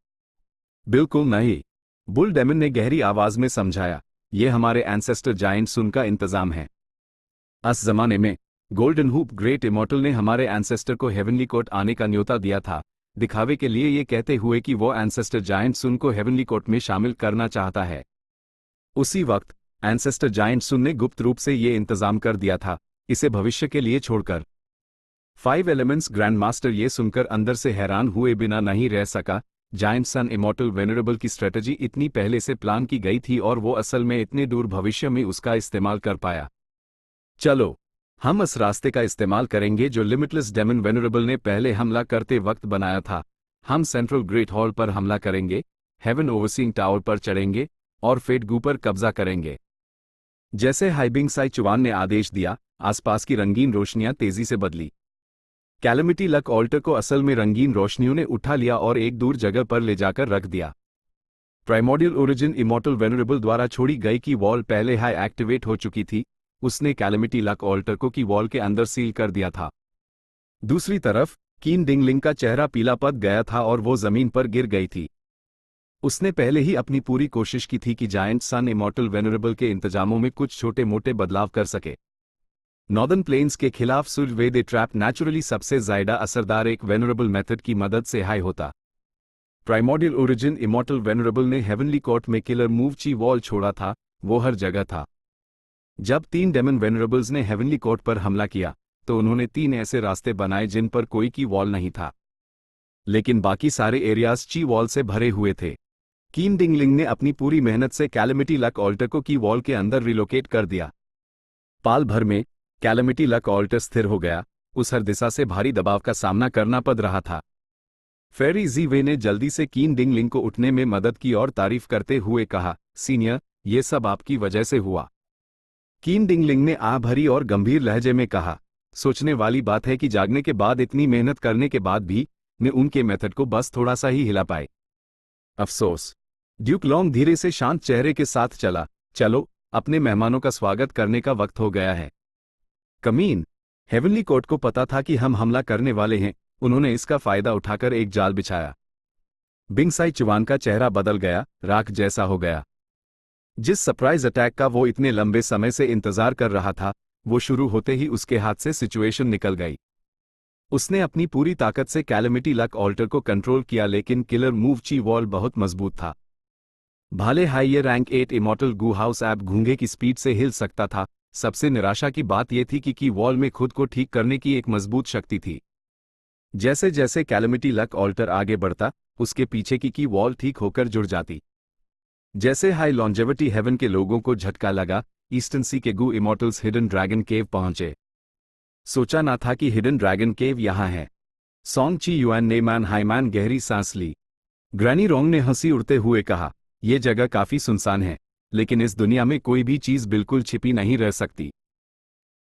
बिल्कुल नहीं, बुल डेमन ने गहरी आवाज में समझाया। ये हमारे एंसेस्टर जायंट सुन का इंतजाम है। उस जमाने में गोल्डन हुप ग्रेट इमोर्टल ने हमारे एंसेस्टर को हेवनली कोर्ट आने का न्योता दिया था, दिखावे के लिए ये कहते हुए कि वो एंसेस्टर जायंट सुन को हेवनली कोर्ट में शामिल करना चाहता है। उसी वक्त एंसेस्टर जायंट सुन ने गुप्त रूप से ये इंतजाम कर दिया था, इसे भविष्य के लिए छोड़कर। 5 एलिमेंट्स ग्रैंड मास्टर ये सुनकर अंदर से हैरान हुए बिना नहीं रह सका। जायंट सन इमोर्टल वेनरेबल की स्ट्रेटजी इतनी पहले से प्लान की गई थी और वो असल में इतने दूर भविष्य में उसका इस्तेमाल कर पाया। चलो हम इस रास्ते का इस्तेमाल करेंगे जो लिमिटलेस डेमन वेनरेबल ने पहले हमला करते वक्त बनाया था। हम सेंट्रल ग्रेट हॉल पर हमला करेंगे, हेवन ओवरसीइंग टावर पर चढ़ेंगे और फेट गू पर कब्जा करेंगे। जैसे हाइबिंग साई चुवान ने आदेश दिया, आसपास की रंगीन रोशनियां तेजी से बदली। कैलेमिटी लक ऑल्टर को असल में रंगीन रोशनियों ने उठा लिया और एक दूर जगह पर ले जाकर रख दिया। प्राइमोर्डियल ओरिजिन इमोर्टल वेनरेबल द्वारा छोड़ी गई की वॉल पहले हाई एक्टिवेट हो चुकी थी, उसने कैलेमिटी लक ऑल्टर को की वॉल के अंदर सील कर दिया था। दूसरी तरफ कीन डिंगलिंग का चेहरा पीला पड़ गया था और वो जमीन पर गिर गई थी। उसने पहले ही अपनी पूरी कोशिश की थी कि जायंट सन इमोर्टल वेनरेबल के इंतजामों में कुछ छोटे मोटे बदलाव कर सके। नॉर्दर्न प्लेन्स के खिलाफ सुरवेदे ट्रैप नेचुरली सबसे ज्यादा असरदार एक वेनरेबल मेथड की मदद से हाई होता। प्राइमोर्डियल ओरिजिन इमोर्टल वेनरेबल ने हेवनली कोर्ट में किलर मूव ची वॉल छोड़ा था, वो हर जगह था। जब 3 डेमन वेनरेबल्स ने हेवनली कोर्ट पर हमला किया तो उन्होंने 3 ऐसे रास्ते बनाए जिन पर कोई की वॉल नहीं था, लेकिन बाकी सारे एरियाज ची वॉल से भरे हुए थे। कीन डिंगलिंग ने अपनी पूरी मेहनत से कैलेमिटी लक ऑल्टर को की वॉल के अंदर रिलोकेट कर दिया। पाल भर में कैलेमिटी लक ऑल्टर स्थिर हो गया, उस हर दिशा से भारी दबाव का सामना करना पड़ रहा था। फेरी जी वे ने जल्दी से कीन डिंगलिंग को उठने में मदद की और तारीफ करते हुए कहा, सीनियर, ये सब आपकी वजह से हुआ। कीन डिंगलिंग ने आह भरी और गंभीर लहजे में कहा, सोचने वाली बात है कि जागने के बाद इतनी मेहनत करने के बाद भी मैं उनके मेथड को बस थोड़ा सा ही हिला पाए। अफसोस। ड्यूक लॉन्ग धीरे से शांत चेहरे के साथ चला, चलो अपने मेहमानों का स्वागत करने का वक्त हो गया है। कमीन, हेवनली कोर्ट को पता था कि हम हमला करने वाले हैं, उन्होंने इसका फायदा उठाकर एक जाल बिछाया। बिंग साई चुवान का चेहरा बदल गया, राख जैसा हो गया। जिस सरप्राइज अटैक का वो इतने लंबे समय से इंतजार कर रहा था, वो शुरू होते ही उसके हाथ से सिचुएशन निकल गई। उसने अपनी पूरी ताकत से कैलेमिटी लक ऑल्टर को कंट्रोल किया, लेकिन किलर मूव ची वॉल बहुत मजबूत था। भाले हाई रैंक 8 इमोर्टल गू हाउस ऐप घूंघे की स्पीड से हिल सकता था। सबसे निराशा की बात यह थी कि की वॉल में खुद को ठीक करने की एक मजबूत शक्ति थी। जैसे जैसे कैलेमिटी लक ऑल्टर आगे बढ़ता, उसके पीछे की वॉल ठीक होकर जुड़ जाती। जैसे हाई लॉन्जेविटी हेवन के लोगों को झटका लगा, ईस्टर्न सी के गू इमोर्टल्स हिडन ड्रैगन केव पहुंचे। सोचा ना था कि हिडन ड्रैगन केव यहां है। सॉन्ग ची युआन ने मैन हाईमैन गहरी सांस ली। ग्रैनी रोंग ने हंसी उड़ते हुए कहा, यह जगह काफी सुनसान है, लेकिन इस दुनिया में कोई भी चीज बिल्कुल छिपी नहीं रह सकती।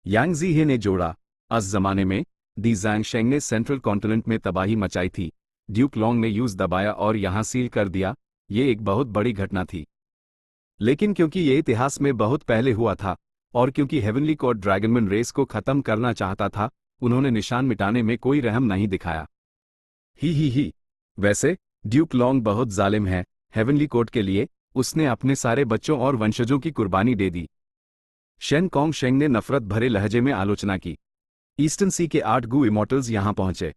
यांग जी हे ने जोड़ा, उस जमाने में दी जैंग शेंग ने सेंट्रल कॉन्टिनेंट में तबाही मचाई थी। ड्यूक लॉन्ग ने यूज दबाया और यहां सील कर दिया। ये एक बहुत बड़ी घटना थी, लेकिन क्योंकि ये इतिहास में बहुत पहले हुआ था और क्योंकि हेवनली कोर्ट ड्रैगनमैन रेस को खत्म करना चाहता था, उन्होंने निशान मिटाने में कोई रहम नहीं दिखाया। ही। वैसे ड्यूक लॉन्ग बहुत जालिम है। हेवनली कोर्ट के लिए उसने अपने सारे बच्चों और वंशजों की कुर्बानी दे दी। शेन कॉन्ग शेंग ने नफरत भरे लहजे में आलोचना की। ईस्टर्न सी के 8 गू इमोर्टल्स यहां पहुंचे।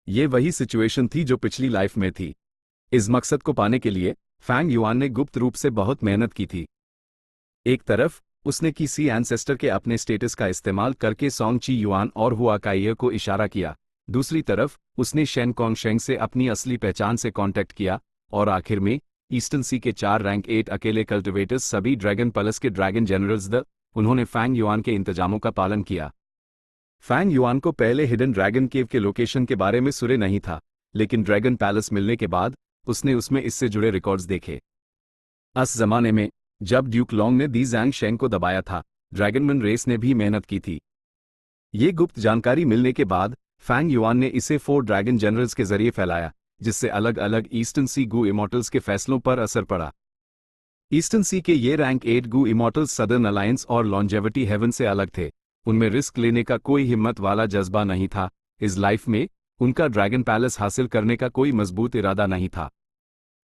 ये वही सिचुएशन थी जो पिछली लाइफ में थी। इस मकसद को पाने के लिए फैंग युआन ने गुप्त रूप से बहुत मेहनत की थी। एक तरफ उसने किसी एंसेस्टर के अपने स्टेटस का इस्तेमाल करके सॉन्ग ची युआन और हुआ काइये को इशारा किया। दूसरी तरफ उसने शेन कॉन्ग शेंग से अपनी असली पहचान से कांटेक्ट किया और आखिर में ईस्टर्न सी के 4 रैंक 8 अकेले कल्टिवेटर्स सभी ड्रैगन प्लस के ड्रैगन जनरल्स द उन्होंने फैंग युआन के इंतजामों का पालन किया। फैंग युआन को पहले हिडन ड्रैगन केव के लोकेशन के बारे में सुरे नहीं था, लेकिन ड्रैगन पैलेस मिलने के बाद उसने उसमें इससे जुड़े रिकॉर्ड्स देखे। उस जमाने में जब ड्यूक लॉन्ग ने दी ज़ैंग शेंग को दबाया था, ड्रैगनमैन रेस ने भी मेहनत की थी। ये गुप्त जानकारी मिलने के बाद फैंग युआन ने इसे 4 ड्रैगन जनरल्स के जरिए फैलाया, जिससे अलग अलग ईस्टर्न सी गू इमॉर्टल्स के फैसलों पर असर पड़ा। ईस्टर्न सी के ये रैंक 8 गू इमॉर्टल्स सदर्न अलायंस और लॉन्जेविटी हेवन से अलग थे। उनमें रिस्क लेने का कोई हिम्मत वाला जज्बा नहीं था। इस लाइफ में उनका ड्रैगन पैलेस हासिल करने का कोई मजबूत इरादा नहीं था।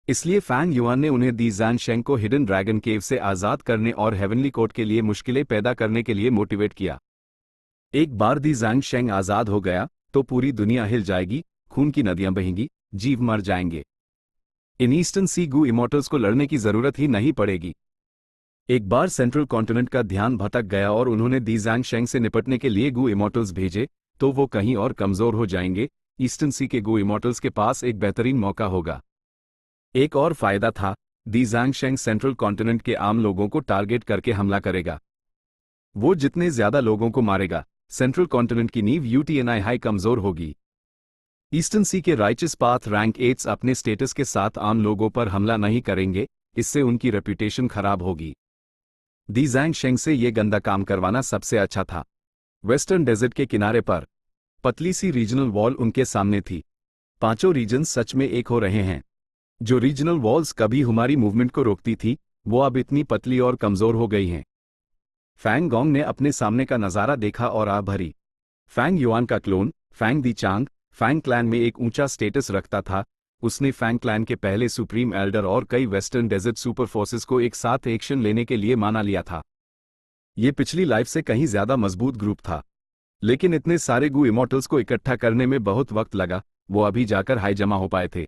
इसलिए फैंग युआन ने उन्हें दी ज़ैन शेंग को हिडन ड्रैगन केव से आज़ाद करने और हेवनली कोर्ट के लिए मुश्किलें पैदा करने के लिए मोटिवेट किया। एक बार दी ज़ैन शेंग आज़ाद हो गया तो पूरी दुनिया हिल जाएगी, खून की नदियां बहेंगी, जीव मर जाएंगे। In eastern C goo immortals को लड़ने की जरूरत ही नहीं पड़ेगी। एक बार सेंट्रल कॉन्टिनेंट का ध्यान भटक गया और उन्होंने दी ज़ैंग शेंग से निपटने के लिए गू इमॉर्टल्स भेजे, तो वो कहीं और कमजोर हो जाएंगे। ईस्टर्न सी के गू इमॉर्टल्स के पास एक बेहतरीन मौका होगा। एक और फायदा था, दी ज़ैंग शेंग सेंट्रल कॉन्टिनेंट के आम लोगों को टारगेट करके हमला करेगा। वो जितने ज्यादा लोगों को मारेगा, सेंट्रल कॉन्टिनेंट की नींव यूटीएनआई हाई कमजोर होगी। ईस्टर्न सी के राइचस पाथ रैंक 8 अपने स्टेटस के साथ आम लोगों पर हमला नहीं करेंगे, इससे उनकी रेपुटेशन खराब होगी। दी ज़ैंग शेंग से ये गंदा काम करवाना सबसे अच्छा था। वेस्टर्न डेजर्ट के किनारे पर पतली सी रीजनल वॉल उनके सामने थी। पांचों रीजन सच में एक हो रहे हैं। जो रीजनल वॉल्स कभी हमारी मूवमेंट को रोकती थी, वो अब इतनी पतली और कमजोर हो गई हैं। फैंग गोंग ने अपने सामने का नजारा देखा और आह भरी। फैंग युआन का क्लोन फैंग दी चांग फैंग क्लैन में एक ऊंचा स्टेटस रखता था। उसने फैंग क्लैन के पहले सुप्रीम एल्डर और कई वेस्टर्न डेजर्ट सुपर फोर्सेस को एक साथ एक्शन लेने के लिए माना लिया था। ये पिछली लाइफ से कहीं ज्यादा मजबूत ग्रुप था, लेकिन इतने सारे गू इमॉर्टल्स को इकट्ठा करने में बहुत वक्त लगा। वो अभी जाकर हाई जमा हो पाए थे।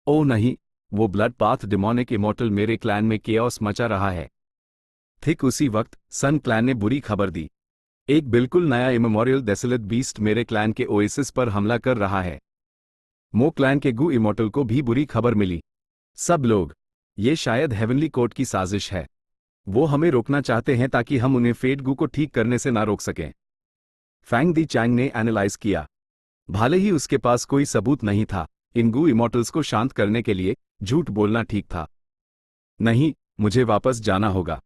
ओह नहीं, वो ब्लड पाथ डिमोनिक इमॉर्टल मेरे क्लैन में केओस मचा रहा है। ठीक उसी वक्त सन क्लैन ने बुरी खबर दी। एक बिल्कुल नया इमेमोरियल डेसोलेट बीस्ट मेरे क्लैन के ओएसिस पर हमला कर रहा है। मो क्लैन के गू इमॉर्टल को भी बुरी खबर मिली। सब लोग, ये शायद हेवनली कोर्ट की साजिश है। वो हमें रोकना चाहते हैं ताकि हम उन्हें फेट गू को ठीक करने से ना रोक सकें। फैंग दी चांग ने एनालाइज किया। भले ही उसके पास कोई सबूत नहीं था, इन गू इमॉर्टल्स को शांत करने के लिए झूठ बोलना ठीक था। नहीं, मुझे वापस जाना होगा।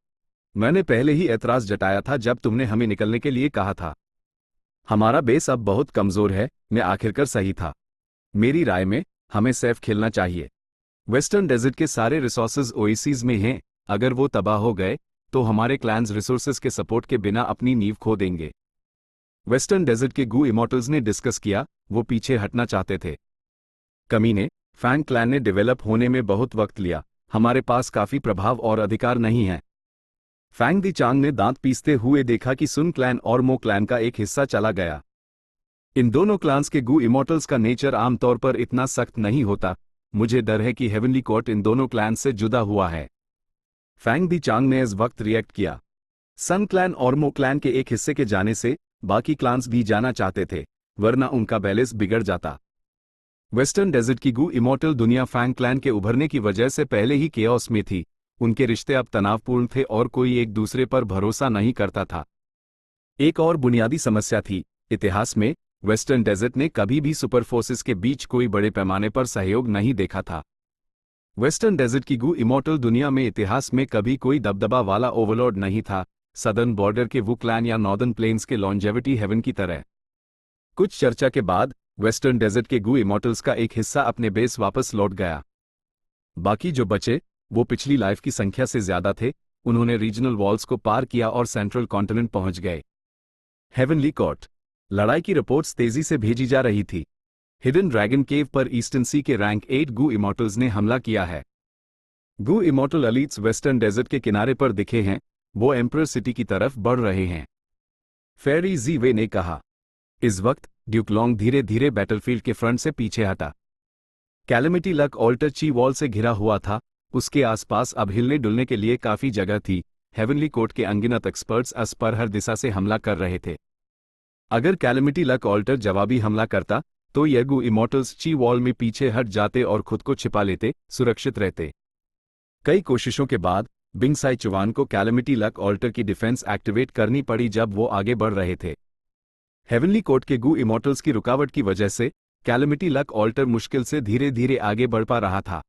मैंने पहले ही ऐतराज जताया था जब तुमने हमें निकलने के लिए कहा था। हमारा बेस अब बहुत कमजोर है। मैं आखिरकार सही था। मेरी राय में हमें सेफ खेलना चाहिए। वेस्टर्न डेजर्ट के सारे रिसोर्सेज ओएसिस में हैं। अगर वो तबाह हो गए तो हमारे क्लैंस रिसोर्सेज के सपोर्ट के बिना अपनी नींव खो देंगे। वेस्टर्न डेजर्ट के गू इमॉर्टल्स ने डिस्कस किया। वो पीछे हटना चाहते थे। कमीने, फैंग क्लैन ने डेवलप होने में बहुत वक्त लिया। हमारे पास काफी प्रभाव और अधिकार नहीं है। फैंग दी चांग ने दांत पीसते हुए देखा कि सुन क्लैन और मो क्लैन का एक हिस्सा चला गया। इन दोनों क्लान्स के गू इमॉर्टल्स का नेचर आमतौर पर इतना सख्त नहीं होता। मुझे डर है कि हेवनली कोर्ट इन दोनों क्लैंस से जुदा हुआ है। फैंग दी चांग ने इस वक्त रिएक्ट किया। सन क्लैन और मो क्लैन के एक हिस्से के जाने से बाकी क्लान्स भी जाना चाहते थे, वरना उनका बैलेंस बिगड़ जाता। वेस्टर्न डेजर्ट की गू इमॉर्टल दुनिया फैंग क्लैन के उभरने की वजह से पहले ही केओस में थी। उनके रिश्ते अब तनावपूर्ण थे और कोई एक दूसरे पर भरोसा नहीं करता था। एक और बुनियादी समस्या थी। इतिहास में वेस्टर्न डेजर्ट ने कभी भी सुपर फोर्सेस के बीच कोई बड़े पैमाने पर सहयोग नहीं देखा था। वेस्टर्न डेजर्ट की गू इमॉर्टल दुनिया में इतिहास में कभी कोई दबदबा वाला ओवरलॉर्ड नहीं था, सदर्न बॉर्डर के वू क्लैन या नॉर्दर्न प्लेन्स के लॉन्जेविटी हेवन की तरह। कुछ चर्चा के बाद वेस्टर्न डेजर्ट के गू इमॉर्टल्स का एक हिस्सा अपने बेस वापस लौट गया। बाकी जो बचे वो पिछली लाइफ की संख्या से ज्यादा थे। उन्होंने रीजनल वॉल्स को पार किया और सेंट्रल कॉन्टिनेंट पहुंच गए। Heavenly court. लड़ाई की रिपोर्ट्स तेजी से भेजी जा रही थी। हिडन ड्रैगन केव पर ईस्टर्न सी के रैंक 8 गू इमॉर्टल्स ने हमला किया है। गू इमॉर्टल एलीट्स वेस्टर्न डेजर्ट के किनारे पर दिखे हैं। वो एम्परर सिटी की तरफ बढ़ रहे हैं, फेरी जी वे ने कहा। इस वक्त ड्यूक लॉन्ग धीरे धीरे बैटलफील्ड के फ्रंट से पीछे हटा। कैलेमिटी लक ऑल्टर ची वॉल से घिरा हुआ था। उसके आसपास अब हिलने डुलने के लिए काफी जगह थी। हेवनली कोर्ट के अनगिनत एक्सपर्ट्स अस पर हर दिशा से हमला कर रहे थे। अगर कैलेमिटी लक ऑल्टर जवाबी हमला करता तो ये गू इमॉर्टल्स ची वॉल में पीछे हट जाते और खुद को छिपा लेते, सुरक्षित रहते। कई कोशिशों के बाद बिंग साई चुवान को कैलेमिटी लक ऑल्टर की डिफेंस एक्टिवेट करनी पड़ी जब वो आगे बढ़ रहे थे। हेवनली कोर्ट के गू इमॉर्टल्स की रुकावट की वजह से कैलेमिटी लक ऑल्टर मुश्किल से धीरे धीरे आगे बढ़ पा रहा था।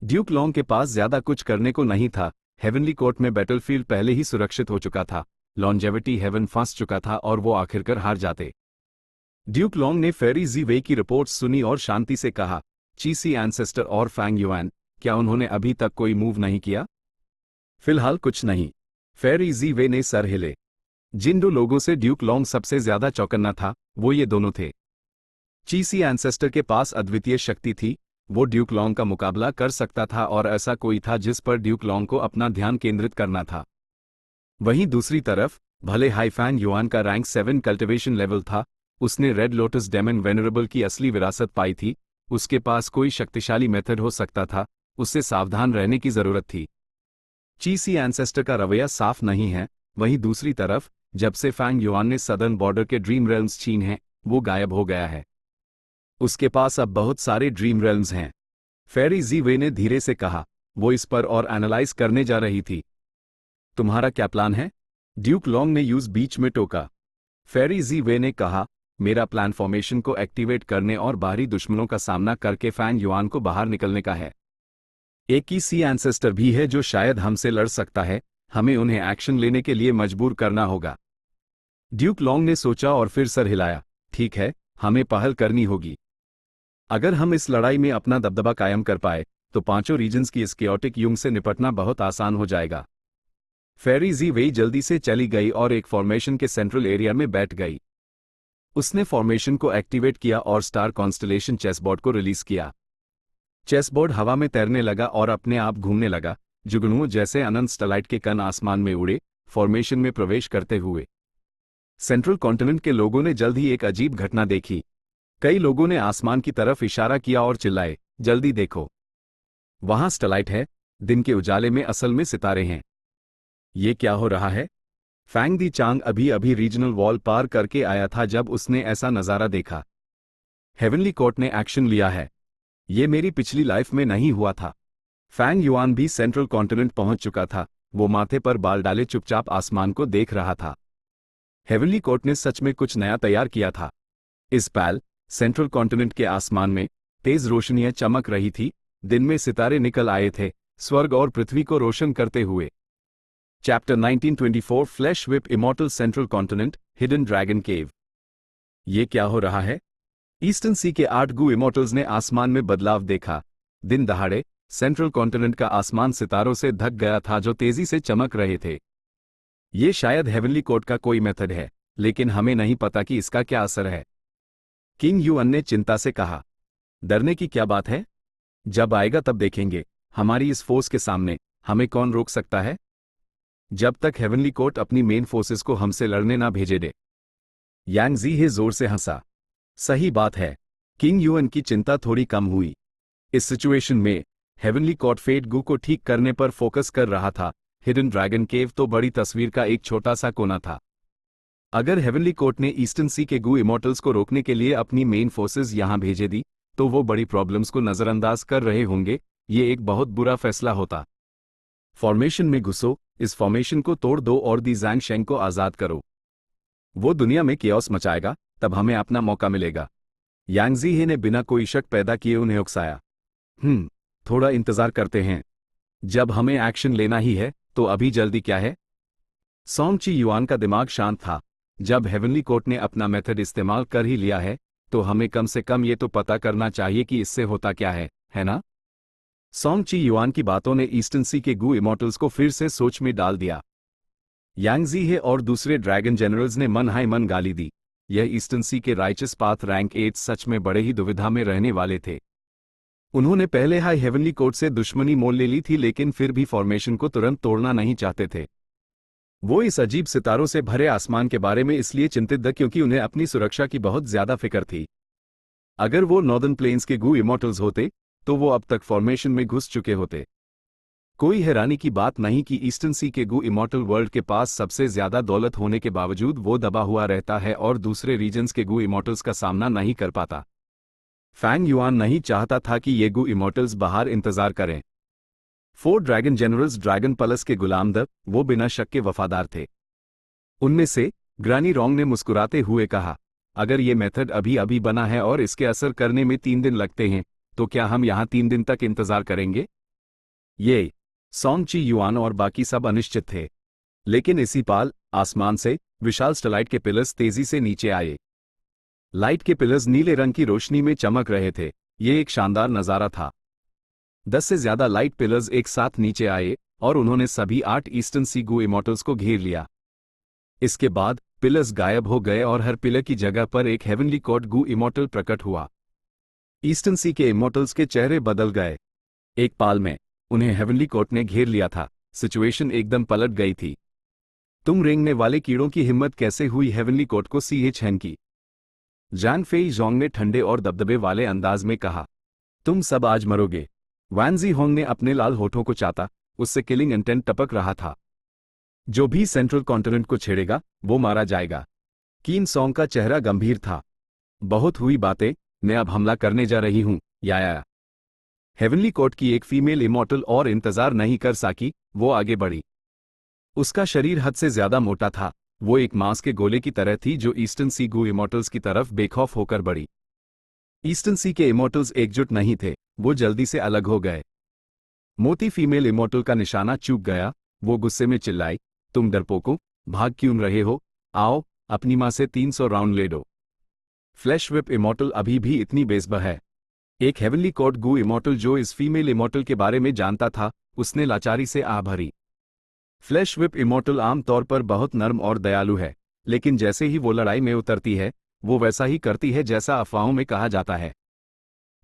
ड्यूक लॉन्ग के पास ज्यादा कुछ करने को नहीं था। हेवनली कोर्ट में बैटलफील्ड पहले ही सुरक्षित हो चुका था, लॉन्जेविटी हेवन फंस चुका था और वो आखिरकार हार जाते। ड्यूक लॉन्ग ने फेरी जी वे की रिपोर्ट्स सुनी और शांति से कहा, चीसी एंसेस्टर और फैंग युआन, क्या उन्होंने अभी तक कोई मूव नहीं किया? फिलहाल कुछ नहीं। फेरी जी वे ने सर हिले। जिन दो लोगों से ड्यूक लॉन्ग सबसे ज्यादा चौकन्ना था, वो ये दोनों थे। चीसी एंसेस्टर के पास अद्वितीय शक्ति थी, वो ड्यूक लॉन्ग का मुकाबला कर सकता था और ऐसा कोई था जिस पर ड्यूक लॉन्ग को अपना ध्यान केंद्रित करना था। वहीं दूसरी तरफ, भले हाई फैंग युआन का रैंक 7 कल्टिवेशन लेवल था, उसने रेड लोटस डेमन वेनरेबल की असली विरासत पाई थी, उसके पास कोई शक्तिशाली मेथड हो सकता था, उससे सावधान रहने की जरूरत थी। चीसी एंसेस्टर का रवैया साफ नहीं है। वहीं दूसरी तरफ, जब से फैंग युआन ने सदर्न बॉर्डर के ड्रीम रेल्म्स छीन हैं, वो गायब हो गया है। उसके पास अब बहुत सारे ड्रीम रेल्म्स हैं। फेरी जी वे ने धीरे से कहा, वो इस पर और एनालाइज करने जा रही थी। तुम्हारा क्या प्लान है? ड्यूक लॉन्ग ने यूज बीच में टोका। फेरी जी वे ने कहा, मेरा प्लान फॉर्मेशन को एक्टिवेट करने और बाहरी दुश्मनों का सामना करके फैंग युआन को बाहर निकलने का है। एक ही सी एंसेस्टर भी है जो शायद हमसे लड़ सकता है, हमें उन्हें एक्शन लेने के लिए मजबूर करना होगा। ड्यूक लॉन्ग ने सोचा और फिर सर हिलाया, ठीक है, हमें पहल करनी होगी। अगर हम इस लड़ाई में अपना दबदबा कायम कर पाए, तो पांचों रीजन्स की इस केओटिक युग से निपटना बहुत आसान हो जाएगा। फेरी जी वेई जल्दी से चली गई और एक फॉर्मेशन के सेंट्रल एरिया में बैठ गई। उसने फॉर्मेशन को एक्टिवेट किया और स्टार कॉन्स्टलेशन चेसबोर्ड को रिलीज किया। चेसबोर्ड हवा में तैरने लगा और अपने आप घूमने लगा, जुगनुओं जैसे अनंत स्टेलाइट के कण आसमान में उड़े, फॉर्मेशन में प्रवेश करते हुए। सेंट्रल कॉन्टिनेंट के लोगों ने जल्द ही एक अजीब घटना देखी। कई लोगों ने आसमान की तरफ इशारा किया और चिल्लाए, जल्दी देखो, वहां स्टेलाइट है, दिन के उजाले में असल में सितारे हैं। ये क्या हो रहा है? फैंग दी चांग अभी अभी रीजनल वॉल पार करके आया था जब उसने ऐसा नजारा देखा। हेवनली कोर्ट ने एक्शन लिया है। ये मेरी पिछली लाइफ में नहीं हुआ था। फैंग युआन भी सेंट्रल कॉन्टिनेंट पहुंच चुका था, वो माथे पर बाल डाले चुपचाप आसमान को देख रहा था। हेवनली कोर्ट ने सच में कुछ नया तैयार किया था। इस पल सेंट्रल कॉन्टिनेंट के आसमान में तेज रोशनियां चमक रही थी, दिन में सितारे निकल आए थे, स्वर्ग और पृथ्वी को रोशन करते हुए। Chapter 1924 flash whip immortal central continent hidden dragon cave. ये क्या हो रहा है? ईस्टर्न सी के 8 गू इमॉर्टल्स ने आसमान में बदलाव देखा। दिन दहाड़े सेंट्रल कॉन्टिनेंट का आसमान सितारों से ढक गया था जो तेजी से चमक रहे थे। ये शायद हेवनली कोर्ट का कोई मेथड है, लेकिन हमें नहीं पता कि इसका क्या असर है। किंग युआन ने चिंता से कहा, डरने की क्या बात है? जब आएगा तब देखेंगे। हमारी इस फोर्स के सामने हमें कौन रोक सकता है? जब तक हेवनली कोर्ट अपनी मेन फोर्सेस को हमसे लड़ने ना भेजे दे। यांग जी हे जोर से हंसा। सही बात है। किंग युआन की चिंता थोड़ी कम हुई। इस सिचुएशन में हेवनली कोर्ट फेट गू को ठीक करने पर फोकस कर रहा था, हिडन ड्रैगन केव तो बड़ी तस्वीर का एक छोटा सा कोना था। अगर हेवनली कोर्ट ने ईस्टर्न सी के गू इमॉर्टल्स को रोकने के लिए अपनी मेन फोर्सेस यहां भेजे दी, तो वो बड़ी प्रॉब्लम्स को नजरअंदाज कर रहे होंगे। ये एक बहुत बुरा फैसला होता। फॉर्मेशन में घुसो, इस फॉर्मेशन को तोड़ दो और दी ज़ैंग शेंग को आजाद करो। वो दुनिया में केओस मचाएगा, तब हमें अपना मौका मिलेगा। यांग जी हे ने बिना कोई शक पैदा किए उन्हें उकसाया। थोड़ा इंतजार करते हैं। जब हमें एक्शन लेना ही है, तो अभी जल्दी क्या है? सोंग ची युआन का दिमाग शांत था। जब हेवनली कोर्ट ने अपना मेथड इस्तेमाल कर ही लिया है, तो हमें कम से कम ये तो पता करना चाहिए कि इससे होता क्या है ना? सोंग ची युआन की बातों ने ईस्टर्न सी के गू इमॉर्टल्स को फिर से सोच में डाल दिया। यांग जी हे और दूसरे ड्रैगन जनरल्स ने मन हाय मन गाली दी। यह ईस्टर्न सी के राइचस पाथ रैंक 8 सच में बड़े ही दुविधा में रहने वाले थे। उन्होंने पहले हाई हेवनली कोर्ट से दुश्मनी मोल ले ली थी, लेकिन फिर भी फॉर्मेशन को तुरंत तोड़ना नहीं चाहते थे। वो इस अजीब सितारों से भरे आसमान के बारे में इसलिए चिंतित थे क्योंकि उन्हें अपनी सुरक्षा की बहुत ज्यादा फिक्र थी। अगर वो नॉर्दर्न प्लेन्स के गू इमॉर्टल्स होते, तो वो अब तक फॉर्मेशन में घुस चुके होते। कोई हैरानी की बात नहीं कि ईस्टर्न सी के गू इमॉर्टल वर्ल्ड के पास सबसे ज्यादा दौलत होने के बावजूद वो दबा हुआ रहता है और दूसरे रीजन्स के गू इमॉर्टल्स का सामना नहीं कर पाता। फैंग युआन नहीं चाहता था कि ये गू इमॉर्टल्स बाहर इंतजार करें। 4 ड्रैगन जनरल्स ड्रैगन प्लस के गुलाम द वो बिना शक के वफादार थे। उनमें से ग्रानी रोंग ने मुस्कुराते हुए कहा, अगर ये मेथड अभी अभी बना है और इसके असर करने में 3 दिन लगते हैं, तो क्या हम यहाँ 3 दिन तक इंतजार करेंगे? ये सोंग ची युआन और बाकी सब अनिश्चित थे। लेकिन इसी पाल आसमान से विशाल स्टेलाइट के पिलर्स तेजी से नीचे आए। लाइट के पिलर्स नीले रंग की रोशनी में चमक रहे थे। ये एक शानदार नजारा था। 10 से ज्यादा लाइट पिलर्स एक साथ नीचे आए और उन्होंने सभी 8 ईस्टर्न सी गू इमॉर्टल्स को घेर लिया। इसके बाद पिलर्स गायब हो गए और हर पिलर की जगह पर एक हेवनली कोर्ट गू इमॉर्टल प्रकट हुआ। ईस्टर्न सी के इमॉर्टल्स के चेहरे बदल गए। एक पाल में उन्हें हेवनली कोर्ट ने घेर लिया था। सिचुएशन एकदम पलट गई थी। तुम रेंगने वाले कीड़ों की हिम्मत कैसे हुई हेवनली कोर्ट को सीएच हैन की? जान फेई जोंग ने ठंडे और दबदबे वाले अंदाज में कहा, तुम सब आज मरोगे। वैन जी होंग ने अपने लाल होठों को चाटा, उससे किलिंग इंटेंट टपक रहा था। जो भी सेंट्रल कॉन्टिनेंट को छेड़ेगा वो मारा जाएगा। कीन सोंग का चेहरा गंभीर था। बहुत हुई बातें, मैं अब हमला करने जा रही हूं। या हेवनली कोर्ट की एक फीमेल इमॉर्टल और इंतजार नहीं कर सकी, वो आगे बढ़ी। उसका शरीर हद से ज्यादा मोटा था। वो एक मांस के गोले की तरह थी जो ईस्टर्न सी गू इमॉर्टल्स की तरफ बेखौफ होकर बढ़ी। ईस्टर्न सी के इमॉर्टल्स एकजुट नहीं थे, वो जल्दी से अलग हो गए। मोती फीमेल इमॉर्टल का निशाना चूक गया। वो गुस्से में चिल्लाई, तुम डरपोकों, भाग क्यों रहे हो? आओ, अपनी मां से 300 राउंड ले दो। फ्लैश विप इमॉर्टल अभी भी इतनी बेसब्र है। एक हेवनली कोर्ट गू इमॉर्टल जो इस फीमेल इमॉर्टल के बारे में जानता था, उसने लाचारी से आह भरी। फ्लैश विप इमॉर्टल आमतौर पर बहुत नर्म और दयालु है, लेकिन जैसे ही वो लड़ाई में उतरती है, वो वैसा ही करती है जैसा अफवाहों में कहा जाता है।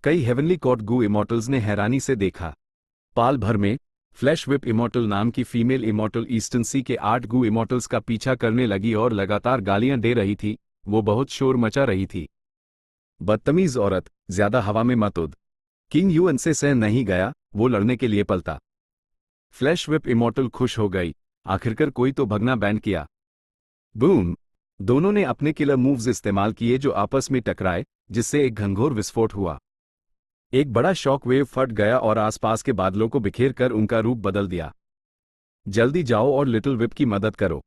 कई हेवनली कोर्ट गू इमॉर्टल्स ने हैरानी से देखा। पाल भर में फ्लैश विप इमॉर्टल नाम की फीमेल इमॉर्टल ईस्टर्न सी के 8 गू इमॉर्टल्स का पीछा करने लगी और लगातार गालियां दे रही थी। वो बहुत शोर मचा रही थी। बदतमीज औरत, ज्यादा हवा में मत उड़। किंग यूएन से सह नहीं गया, वो लड़ने के लिए पलटा। फ्लैश विप इमॉर्टल खुश हो गई, आखिरकार कोई तो भगना बैंड किया। बूम! दोनों ने अपने किलर मूव्स इस्तेमाल किए जो आपस में टकराए, जिससे एक घनघोर विस्फोट हुआ। एक बड़ा शॉक वेव फट गया और आसपास के बादलों को बिखेर कर उनका रूप बदल दिया। जल्दी जाओ और लिटिल विप की मदद करो,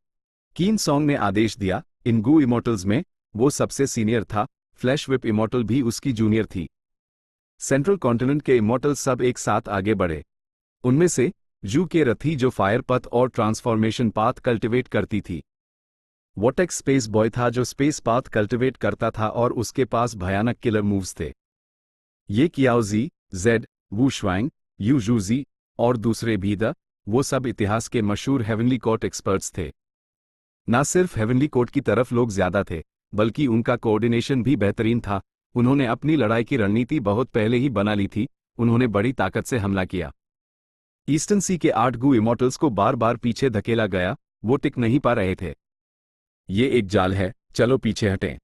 कीन सोंग ने आदेश दिया। इन गू इमॉर्टल्स में वो सबसे सीनियर था। फ्लैश विप इमॉर्टल भी उसकी जूनियर थी। सेंट्रल कॉन्टिनेंट के इमॉर्टल सब एक साथ आगे बढ़े। उनमें से जू के रथी जो फायर पथ और ट्रांसफॉर्मेशन पाथ कल्टिवेट करती थी। वोटेक्स स्पेस बॉय था जो स्पेस पाथ कल्टिवेट करता था और उसके पास भयानक किलर मूव्स थे। ये कियाओजी, जेड, वू श्वांग, यू जूजी और दूसरे भी वो सब इतिहास के मशहूर हेवनली कोर्ट एक्सपर्ट्स थे। ना सिर्फ हेवनली कोर्ट की तरफ लोग ज्यादा थे, बल्कि उनका कोऑर्डिनेशन भी बेहतरीन था। उन्होंने अपनी लड़ाई की रणनीति बहुत पहले ही बना ली थी। उन्होंने बड़ी ताकत से हमला किया। ईस्टर्न सी के 8 गू इमॉर्टल्स को बार बार पीछे धकेला गया, वो टिक नहीं पा रहे थे। ये एक जाल है, चलो पीछे हटें,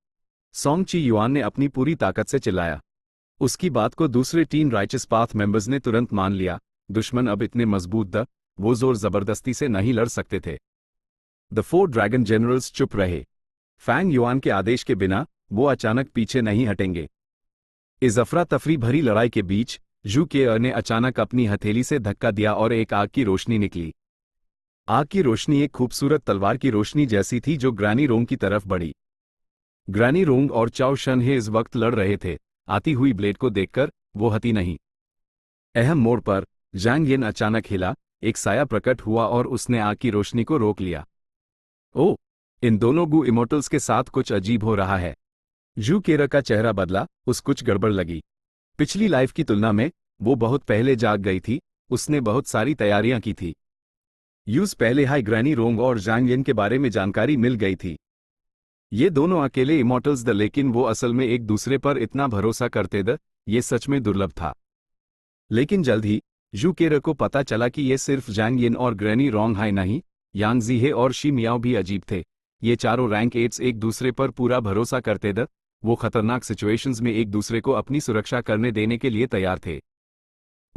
सोंग ची युआन ने अपनी पूरी ताकत से चिल्लाया। उसकी बात को दूसरे 3 राइचस पाथ मेंबर्स ने तुरंत मान लिया। दुश्मन अब इतने मजबूत वो जोर जबरदस्ती से नहीं लड़ सकते थे। द 4 ड्रैगन जनरल्स चुप रहे। फैंग युआन के आदेश के बिना वो अचानक पीछे नहीं हटेंगे। इस अफरा तफरी भरी लड़ाई के बीच जू के ने अचानक अपनी हथेली से धक्का दिया और एक आग की रोशनी निकली। आग की रोशनी एक खूबसूरत तलवार की रोशनी जैसी थी जो ग्रानी रोंग की तरफ बढ़ी। ग्रानी रोंग और चाओ शन हे इस वक्त लड़ रहे थे। आती हुई ब्लेड को देखकर वो हती नहीं। अहम मोड़ पर जांग येन अचानक हिला, एक साया प्रकट हुआ और उसने आग की रोशनी को रोक लिया। ओह, इन दोनों गू इमॉर्टल्स के साथ कुछ अजीब हो रहा है। जू केरा का चेहरा बदला, उस कुछ गड़बड़ लगी। पिछली लाइफ की तुलना में वो बहुत पहले जाग गई थी। उसने बहुत सारी तैयारियां की थी। यूज पहले हाई ग्रैनी रोंग और जांग येन के बारे में जानकारी मिल गई थी। ये दोनों अकेले इमॉर्टल्स लेकिन वो असल में एक दूसरे पर इतना भरोसा करते ये सच में दुर्लभ था। लेकिन जल्द ही जू केरा को पता चला कि ये सिर्फ जांग येन और ग्रैनी रोंग हाई नहीं, यांग जीहे और शी मियाओ भी अजीब थे। ये चारों रैंक 8 एक दूसरे पर पूरा भरोसा करते वो खतरनाक सिचुएशंस में एक दूसरे को अपनी सुरक्षा करने देने के लिए तैयार थे।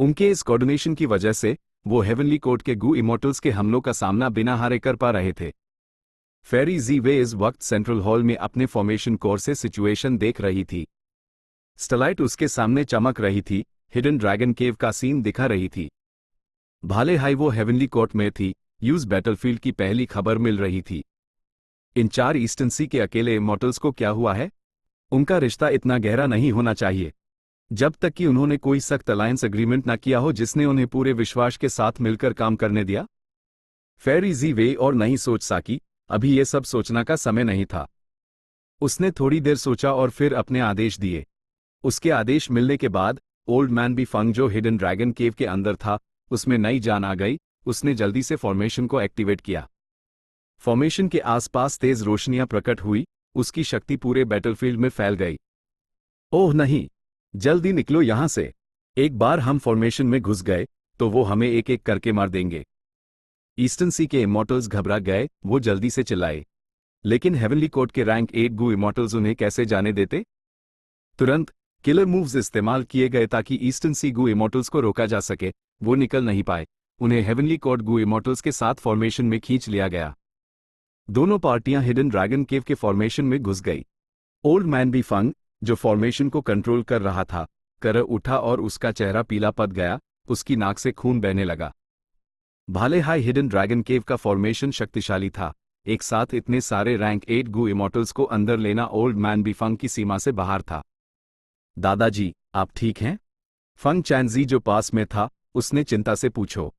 उनके इस कोऑर्डिनेशन की वजह से वो हेवनली कोर्ट के गू इमॉर्टल्स के हमलों का सामना बिना हारे कर पा रहे थे। फेरी जी वे इस वक्त सेंट्रल हॉल में अपने फॉर्मेशन कोर से सिचुएशन देख रही थी। स्टेलाइट उसके सामने चमक रही थी, हिडन ड्रैगन केव का सीन दिखा रही थी। भाले हाई वो हेवनली कोर्ट में थी, यूज बैटलफील्ड की पहली खबर मिल रही थी। इन 4 ईस्टर्न सी के अकेले इमॉर्टल्स को क्या हुआ है? उनका रिश्ता इतना गहरा नहीं होना चाहिए जब तक कि उन्होंने कोई सख्त अलायंस एग्रीमेंट ना किया हो जिसने उन्हें पूरे विश्वास के साथ मिलकर काम करने दिया। फेरी जी वे और नहीं सोच सकी, अभी ये सब सोचना का समय नहीं था। उसने थोड़ी देर सोचा और फिर अपने आदेश दिए। उसके आदेश मिलने के बाद ओल्ड मैन बी फंग जो हिडन ड्रैगन केव के अंदर था, उसमें नई जान आ गई। उसने जल्दी से फॉर्मेशन को एक्टिवेट किया। फॉर्मेशन के आसपास तेज रोशनियां प्रकट हुई, उसकी शक्ति पूरे बैटलफील्ड में फैल गई। ओह नहीं, जल्दी निकलो यहां से। एक बार हम फॉर्मेशन में घुस गए तो वो हमें एक एक करके मार देंगे। ईस्टर्न सी के इमॉर्टल्स घबरा गए, वो जल्दी से चिल्लाए। लेकिन हेवनली कोर्ट के रैंक 8 गू इमॉर्टल्स उन्हें कैसे जाने देते? तुरंत किलर मूव्स इस्तेमाल किए गए ताकि ईस्टर्न सी गू इमॉर्टल्स को रोका जा सके। वो निकल नहीं पाए। उन्हें हेवनली कोर्ट गू इमॉर्टल्स के साथ फॉर्मेशन में खींच लिया गया। दोनों पार्टियां हिडन ड्रैगन केव के फॉर्मेशन में घुस गई। ओल्ड मैन बी फंग, जो फॉर्मेशन को कंट्रोल कर रहा था, कर उठा और उसका चेहरा पीला पड़ गया, उसकी नाक से खून बहने लगा। भाले हाई हिडन ड्रैगन केव का फॉर्मेशन शक्तिशाली था। एक साथ इतने सारे रैंक 8 गू इमॉर्टल्स को अंदर लेना ओल्ड मैन बी फंग की सीमा से बाहर था। दादाजी, आप ठीक हैं? फंग चैनजी जो पास में था, उसने चिंता से पूछो।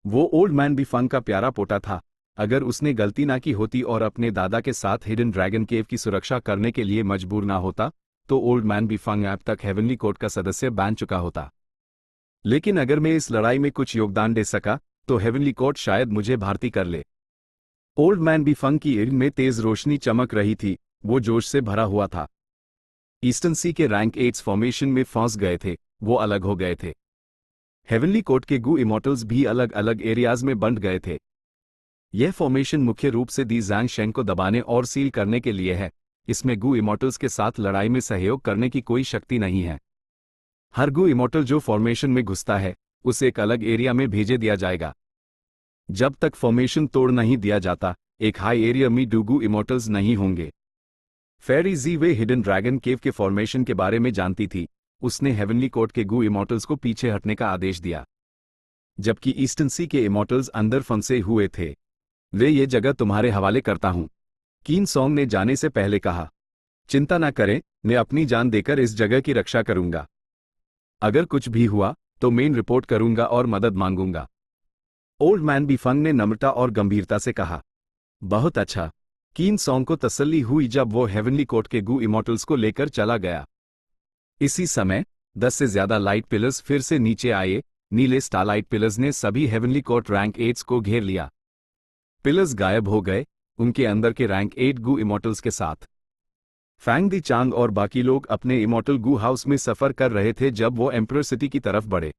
वो ओल्ड मैन बी फंग का प्यारा पोता था। अगर उसने गलती ना की होती और अपने दादा के साथ हिडन ड्रैगन केव की सुरक्षा करने के लिए मजबूर ना होता, तो ओल्ड मैन बी फंग अब तक हेवनली कोर्ट का सदस्य बन चुका होता। लेकिन अगर मैं इस लड़ाई में कुछ योगदान दे सका, तो हेवनली कोर्ट शायद मुझे भारती कर ले। ओल्ड मैन बी फंग की इर्द में तेज रोशनी चमक रही थी, वो जोश से भरा हुआ था। ईस्टर्न सी के रैंक 8 फॉर्मेशन में फंस गए थे, वो अलग हो गए थे। हेवनली कोर्ट के गू इमॉर्टल्स भी अलग अलग एरियाज में बंट गए थे। यह फॉर्मेशन मुख्य रूप से दी ज़ैंग शेंग को दबाने और सील करने के लिए है। इसमें गू इमॉर्टल्स के साथ लड़ाई में सहयोग करने की कोई शक्ति नहीं है। हर गू इमॉर्टल जो फॉर्मेशन में घुसता है, उसे एक अलग एरिया में भेजे दिया जाएगा। जब तक फॉर्मेशन तोड़ नहीं दिया जाता, एक हाई एरिया में गू इमॉर्टल्स नहीं होंगे। फेरी जी वे हिडन ड्रैगन केव के फॉर्मेशन के बारे में जानती थी। उसने हेवनली कोर्ट के गू इमॉर्टल्स को पीछे हटने का आदेश दिया। जबकि ईस्टर्न सी के इमॉर्टल्स अंदर फंसे हुए थे। वे ये जगह तुम्हारे हवाले करता हूं, कीन सॉन्ग ने जाने से पहले कहा। चिंता ना करें, मैं अपनी जान देकर इस जगह की रक्षा करूंगा। अगर कुछ भी हुआ तो मैं रिपोर्ट करूंगा और मदद मांगूंगा। ओल्ड मैन बी फंग ने नम्रता और गंभीरता से कहा। बहुत अच्छा। कीन सॉन्ग को तसल्ली हुई जब वो हेवनली कोर्ट के गू इमॉर्टल्स को लेकर चला गया। इसी समय 10 से ज्यादा लाइट पिलर्स फिर से नीचे आए। नीले स्टारलाइट पिलर्स ने सभी हेवनली कोर्ट रैंक 8 को घेर लिया। पिलर्स गायब हो गए, उनके अंदर के रैंक 8 गू इमॉर्टल्स के साथ। फैंग दी चांग और बाकी लोग अपने इमॉर्टल गू हाउस में सफर कर रहे थे जब वो एम्परर सिटी की तरफ बढ़े।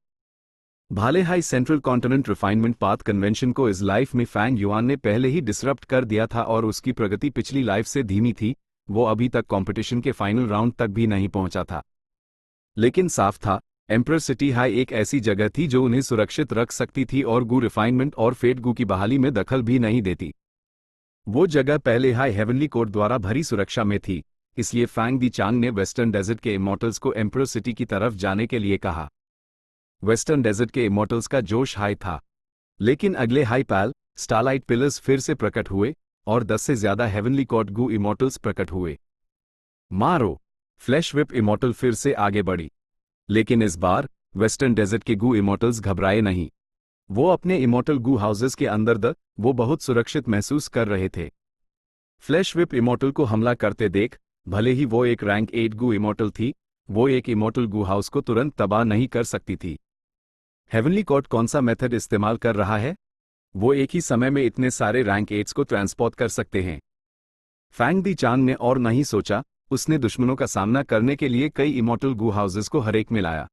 भाले high central continent refinement path convention को इस लाइफ में फैंग युआन ने पहले ही डिसरप्ट कर दिया था और उसकी प्रगति पिछली लाइफ से धीमी थी। वो अभी तक कंपटीशन के फाइनल राउंड तक भी नहीं पहुंचा था। लेकिन साफ था, एम्परर सिटी हाई एक ऐसी जगह थी जो उन्हें सुरक्षित रख सकती थी और गू रिफाइनमेंट और फेट गू की बहाली में दखल भी नहीं देती। वो जगह पहले हाई हेवनली कोर्ट द्वारा भरी सुरक्षा में थी, इसलिए फैंग दी चांग ने वेस्टर्न डेजर्ट के इमॉर्टल्स को एम्परर सिटी की तरफ जाने के लिए कहा। वेस्टर्न डेजर्ट के इमॉर्टल्स का जोश हाई था। लेकिन अगले हाई पैल स्टारलाइट पिलर्स फिर से प्रकट हुए और 10 से ज्यादा हेवनली कोर्ट गू इमॉर्टल्स प्रकट हुए। मारो! फ्लैश व्हिप इमॉर्टल फिर से आगे बढ़ी। लेकिन इस बार वेस्टर्न डेजर्ट के गू इमॉर्टल्स घबराए नहीं। वो अपने इमॉर्टल गू हाउसेस के अंदर वो बहुत सुरक्षित महसूस कर रहे थे। फ्लैश व्हिप इमॉर्टल को हमला करते देख, भले ही वो एक रैंक 8 गू इमॉर्टल थी, वो एक इमॉर्टल गू हाउस को तुरंत तबाह नहीं कर सकती थी। हेवनली कोर्ट कौन सा मेथड इस्तेमाल कर रहा है? वो एक ही समय में इतने सारे रैंक 8s को ट्रांसपोर्ट कर सकते हैं। फैंग दी चांग ने और नहीं सोचा, उसने दुश्मनों का सामना करने के लिए कई इमॉर्टल गू हाउसेस को हरेक में लाया।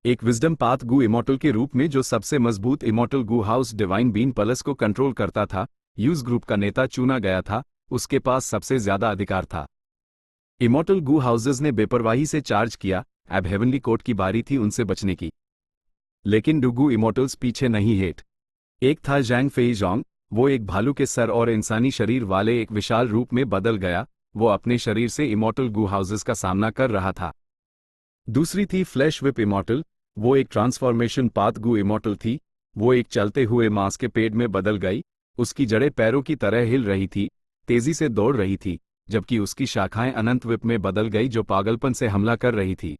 एक विजडम पाथ गू इमॉर्टल के रूप में जो सबसे मजबूत immortal gu house divine bean plus को कंट्रोल करता था, यूज ग्रुप का नेता चुना गया था, उसके पास सबसे ज्यादा अधिकार था। इमॉर्टल गू हाउसेस ने बेपरवाही से चार्ज किया। अब हेवनली कोर्ट की बारी थी उनसे बचने की। लेकिन डुगू इमॉर्टल्स पीछे नहीं हेट। एक था जैंग फेईजोंग, वो एक भालू के सर और इंसानी शरीर वाले एक विशाल रूप में बदल गया। वो अपने शरीर से इमॉर्टल गू हाउसेस का सामना कर रहा था। दूसरी थी फ्लैश व्हिप इमॉर्टल, वो एक ट्रांसफॉर्मेशन पाथ गू इमॉर्टल थी, वो एक चलते हुए मांस के पेड़ में बदल गई। उसकी जड़ें पैरों की तरह हिल रही थी, तेजी से दौड़ रही थी, जबकि उसकी शाखाएं अनंत विप में बदल गई जो पागलपन से हमला कर रही थी।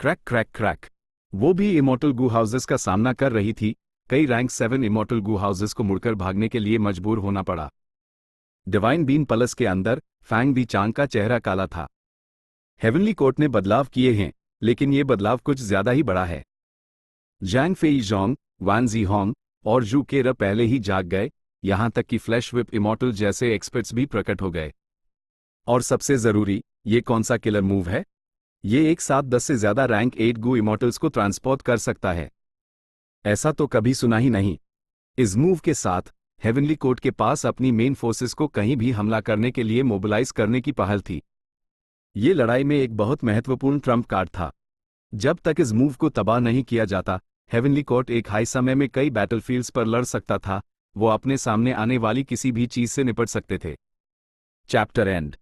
Crack crack crack. वो भी इमॉर्टल गू हाउसेस का सामना कर रही थी। कई रैंक 7 इमॉर्टल गू हाउसेस को मुड़कर भागने के लिए मजबूर होना पड़ा। डिवाइन बीन पलस के अंदर फैंग दी चांग का चेहरा काला था। हेवनली कोर्ट ने बदलाव किए हैं, लेकिन ये बदलाव कुछ ज्यादा ही बड़ा है। जैंग फेई जोंग, वान जी होंग और जू केरा पहले ही जाग गए, यहां तक कि फ्लैश विप इमॉर्टल जैसे एक्सपर्ट्स भी प्रकट हो गए। और सबसे जरूरी, ये कौन सा किलर मूव है? ये एक साथ 10 से ज्यादा रैंक 8 गू इमॉर्टल्स को ट्रांसपोर्ट कर सकता है। ऐसा तो कभी सुना ही नहीं। इस मूव के साथ हेवनली कोर्ट के पास अपनी मेन फोर्सेस को कहीं भी हमला करने के लिए मोबिलाइज करने की पहल थी। ये लड़ाई में एक बहुत महत्वपूर्ण ट्रम्प कार्ड था। जब तक इस मूव को तबाह नहीं किया जाता, हेवनली कोर्ट एक हाई समय में कई बैटलफील्ड्स पर लड़ सकता था। वो अपने सामने आने वाली किसी भी चीज से निपट सकते थे। Chapter and.